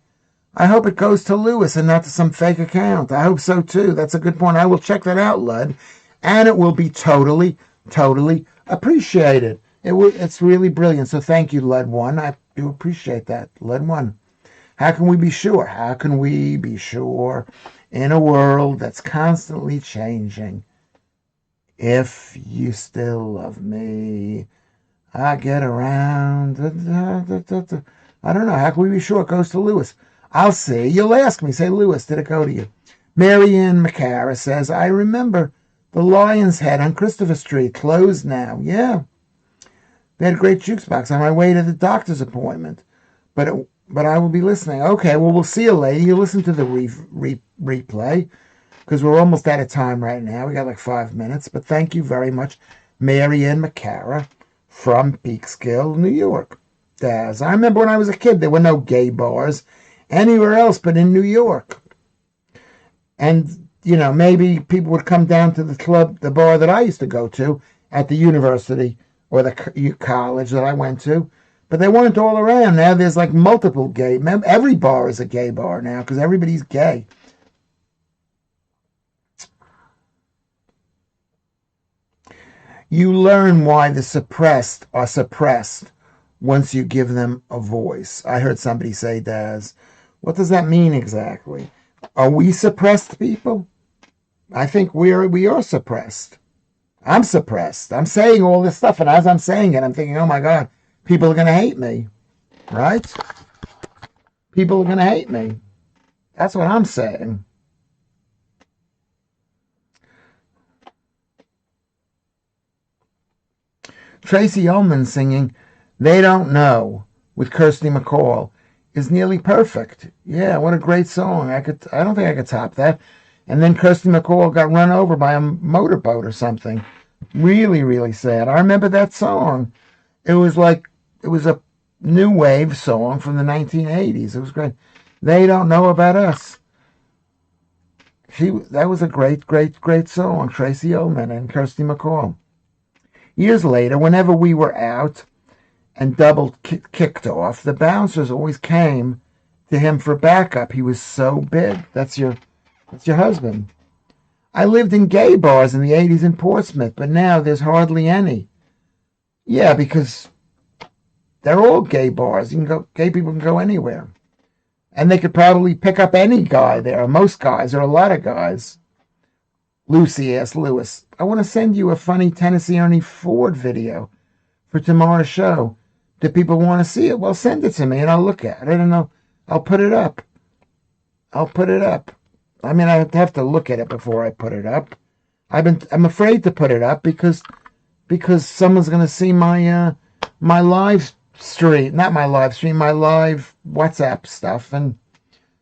hope it goes to Lewis and not to some fake account. I hope so too. That's a good point. I will check that out, Lud. And it will be totally, totally appreciated. It's really brilliant. So thank you, Lud1. I do appreciate that. Lud1. How can we be sure? How can we be sure in a world that's constantly changing? If you still love me, I get around. I don't know. How can we be sure? It goes to Lewis. I'll see. You'll ask me. Say, Lewis, did it go to you? Marianne McCara says, I remember the Lion's Head on Christopher Street. Closed now. Yeah. They had a great jukebox on my way to the doctor's appointment. But I will be listening. Okay, well, we'll see you later. You listen to the replay because we're almost out of time right now. We got like 5 minutes. But thank you very much, Marianne McCara from Peekskill, New York. Daz. I remember when I was a kid, there were no gay bars anywhere else but in New York. And, maybe people would come down to the bar that I used to go to at the university or the college that I went to. But they weren't all around. Now there's like multiple gay. Every bar is a gay bar now because everybody's gay. You learn why the suppressed are suppressed once you give them a voice. I heard somebody say, Daz, what does that mean exactly? Are we suppressed people? I think we are suppressed. I'm suppressed. I'm saying all this stuff, and as I'm saying it, I'm thinking, oh my God, people are going to hate me, right? People are going to hate me. That's what I'm saying. Tracy Ullman singing They Don't Know with Kirsty McCall is nearly perfect. Yeah, what a great song. I don't think I could top that. And then Kirsty McCall got run over by a motorboat or something. Really, really sad. I remember that song. It was new wave song from the 1980s. It was great. They Don't Know About Us. That was a great song. Tracy Ullman and Kirsty MacColl. Years later, whenever we were out and double kicked off, the bouncers always came to him for backup. He was so big. That's your husband. I lived in gay bars in the 80s in Portsmouth, but now there's hardly any. Yeah, because they're all gay bars. Gay people can go anywhere. And they could probably pick up any guy there, or most guys, or a lot of guys. Lucy asked Lewis, I want to send you a funny Tennessee Ernie Ford video for tomorrow's show. Do people want to see it? Well, send it to me and I'll look at it and I'll put it up. I mean, I have to look at it before I put it up. I'm afraid to put it up because someone's going to see my live stream, not my live stream, my live WhatsApp stuff, and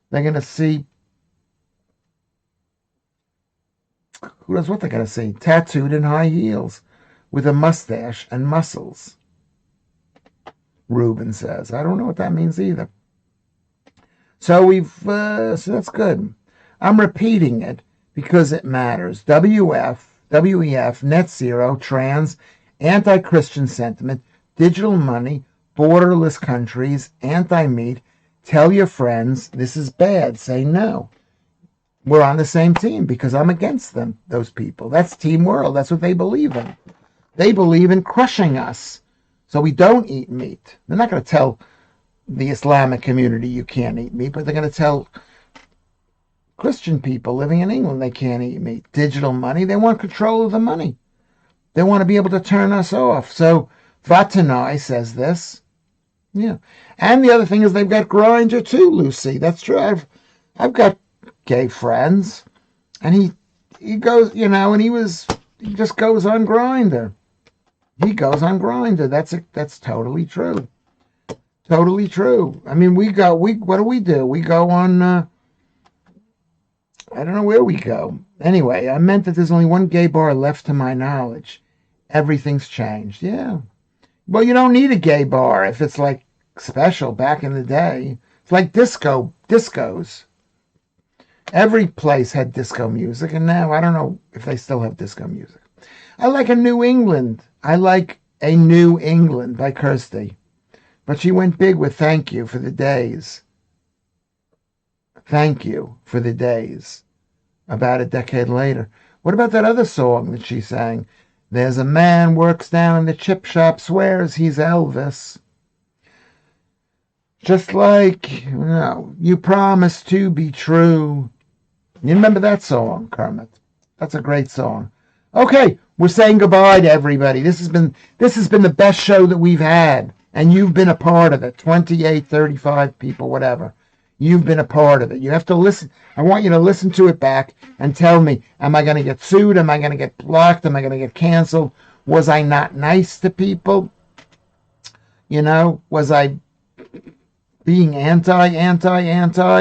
they're going to see, who knows what they're going to see, tattooed in high heels with a mustache and muscles. Ruben says, I don't know what that means either. So so that's good. I'm repeating it because it matters. WEF, net zero, trans, anti-Christian sentiment, digital money, borderless countries, anti-meat. Tell your friends this is bad. Say no. We're on the same team because I'm against them, those people. That's Team World. That's what they believe in. They believe in crushing us so we don't eat meat. They're not going to tell the Islamic community you can't eat meat, but they're going to tell Christian people living in England they can't eat meat. Digital money, they want control of the money. They want to be able to turn us off. So Vatanai says this. Yeah. And the other thing is they've got Grindr too, Lucy. That's true. I've got gay friends. And he goes, and he just goes on Grindr. He goes on Grindr. That's totally true. Totally true. I mean, what do we do? We go on, I don't know where we go. Anyway, I meant that there's only one gay bar left to my knowledge. Everything's changed. Yeah. Well, you don't need a gay bar if it's like special back in the day. It's like discos. Every place had disco music, and now I don't know if they still have disco music. I like a New England. I like a New England by Kirsty. But she went big with Thank You for the Days. Thank You for the Days. About a decade later. What about that other song that she sang? There's a man works down in the chip shop, swears he's Elvis. Just like, you promised to be true. You remember that song, Kermit? That's a great song. Okay, we're saying goodbye to everybody. This has been the best show that we've had, and you've been a part of it. 28, 35 people, whatever. You've been a part of it. You have to listen. I want you to listen to it back and tell me, am I going to get sued? Am I going to get blocked? Am I going to get canceled? Was I not nice to people? Was I being anti?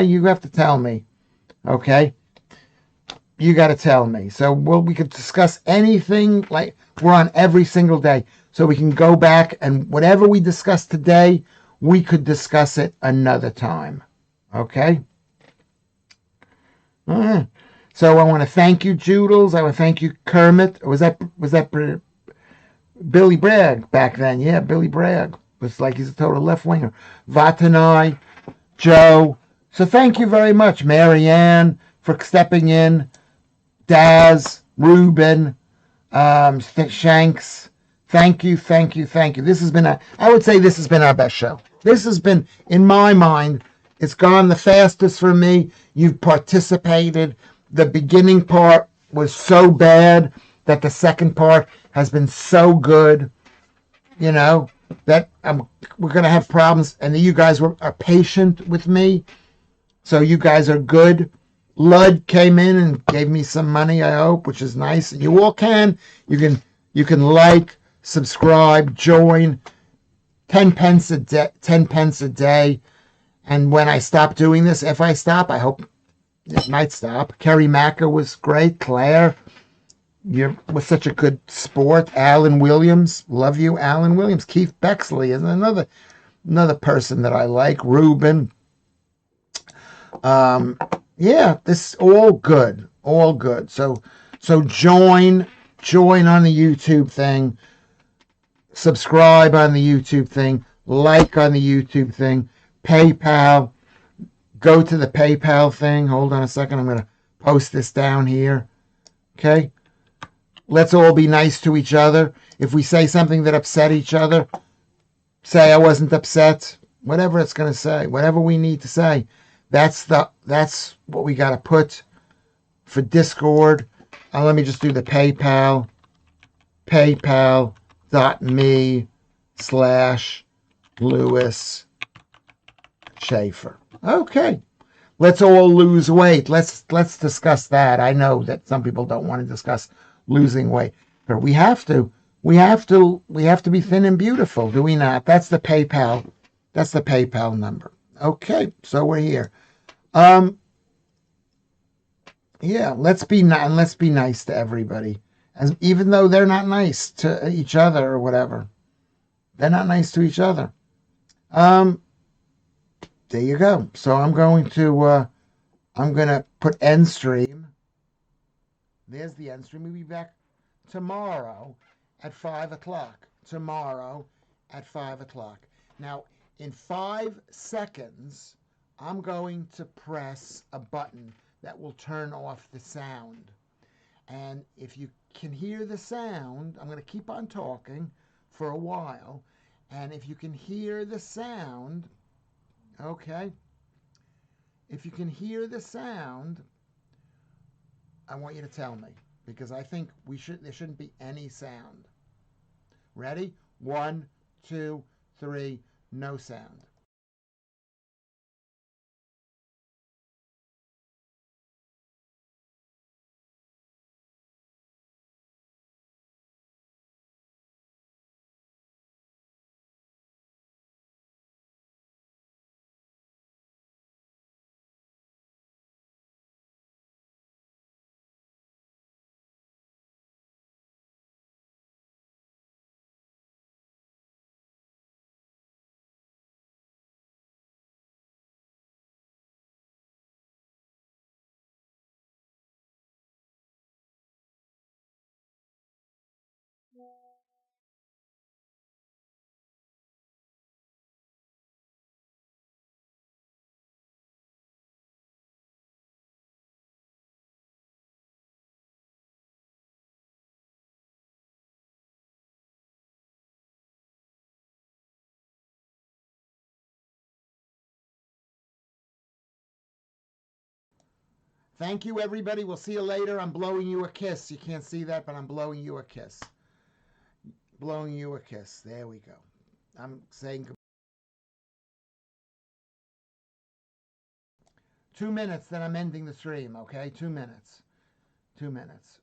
You have to tell me. Okay? You got to tell me. So we could discuss anything. Like, we're on every single day. So we can go back and whatever we discussed today, we could discuss it another time. Okay? So I want to thank you, Joodles. I want to thank you, Kermit. Was that Billy Bragg back then? Yeah, Billy Bragg. It's like he's a total left-winger. Vatanai, Joe. So thank you very much, Marianne, for stepping in. Daz, Ruben, Shanks. Thank you. This has been I would say this has been our best show. This has been, in my mind, it's gone the fastest for me. You've participated. The beginning part was so bad that the second part has been so good, that we're going to have problems. And you guys are patient with me. So you guys are good. Lud came in and gave me some money, I hope, which is nice. And you all can. You can like, subscribe, join. 10 pence a day. And when I stop doing this, if I stop, I hope it might stop. Kerry Macker was great. Claire, you was such a good sport. Alan Williams, love you, Alan Williams. Keith Bexley is another. another person that I like, Ruben. Yeah, this all good, all good. So join on the YouTube thing, subscribe on the YouTube thing, like on the YouTube thing, PayPal. Go to the PayPal thing. Hold on a second. I'm gonna post this down here. Okay. Let's all be nice to each other. If we say something that upset each other, say I wasn't upset. Whatever it's gonna say, whatever we need to say. That's what we gotta put for Discord. Let me just do the PayPal. PayPal.me/Lewis Schaffer. Okay. Let's all lose weight. Let's discuss that. I know that some people don't want to discuss losing weight, but we have to. We have to be thin and beautiful, do we not? That's the PayPal. That's the PayPal number. Okay, so we're here. Yeah, let's be nice to everybody. As even though they're not nice to each other or whatever. They're not nice to each other. Um there you go. So I'm going to put end stream. There's the end stream. We'll be back tomorrow at 5 o'clock. Tomorrow at 5 o'clock. Now, in 5 seconds, I'm going to press a button that will turn off the sound. And if you can hear the sound, I'm going to keep on talking for a while. And if you can hear the sound, okay, if you can hear the sound, I want you to tell me, because I think there shouldn't be any sound. Ready? 1, 2, 3, no sound. Thank you, everybody. We'll see you later. I'm blowing you a kiss. You can't see that, but I'm blowing you a kiss. Blowing you a kiss. There we go. I'm saying goodbye. 2 minutes, then I'm ending the stream, okay? 2 minutes. 2 minutes.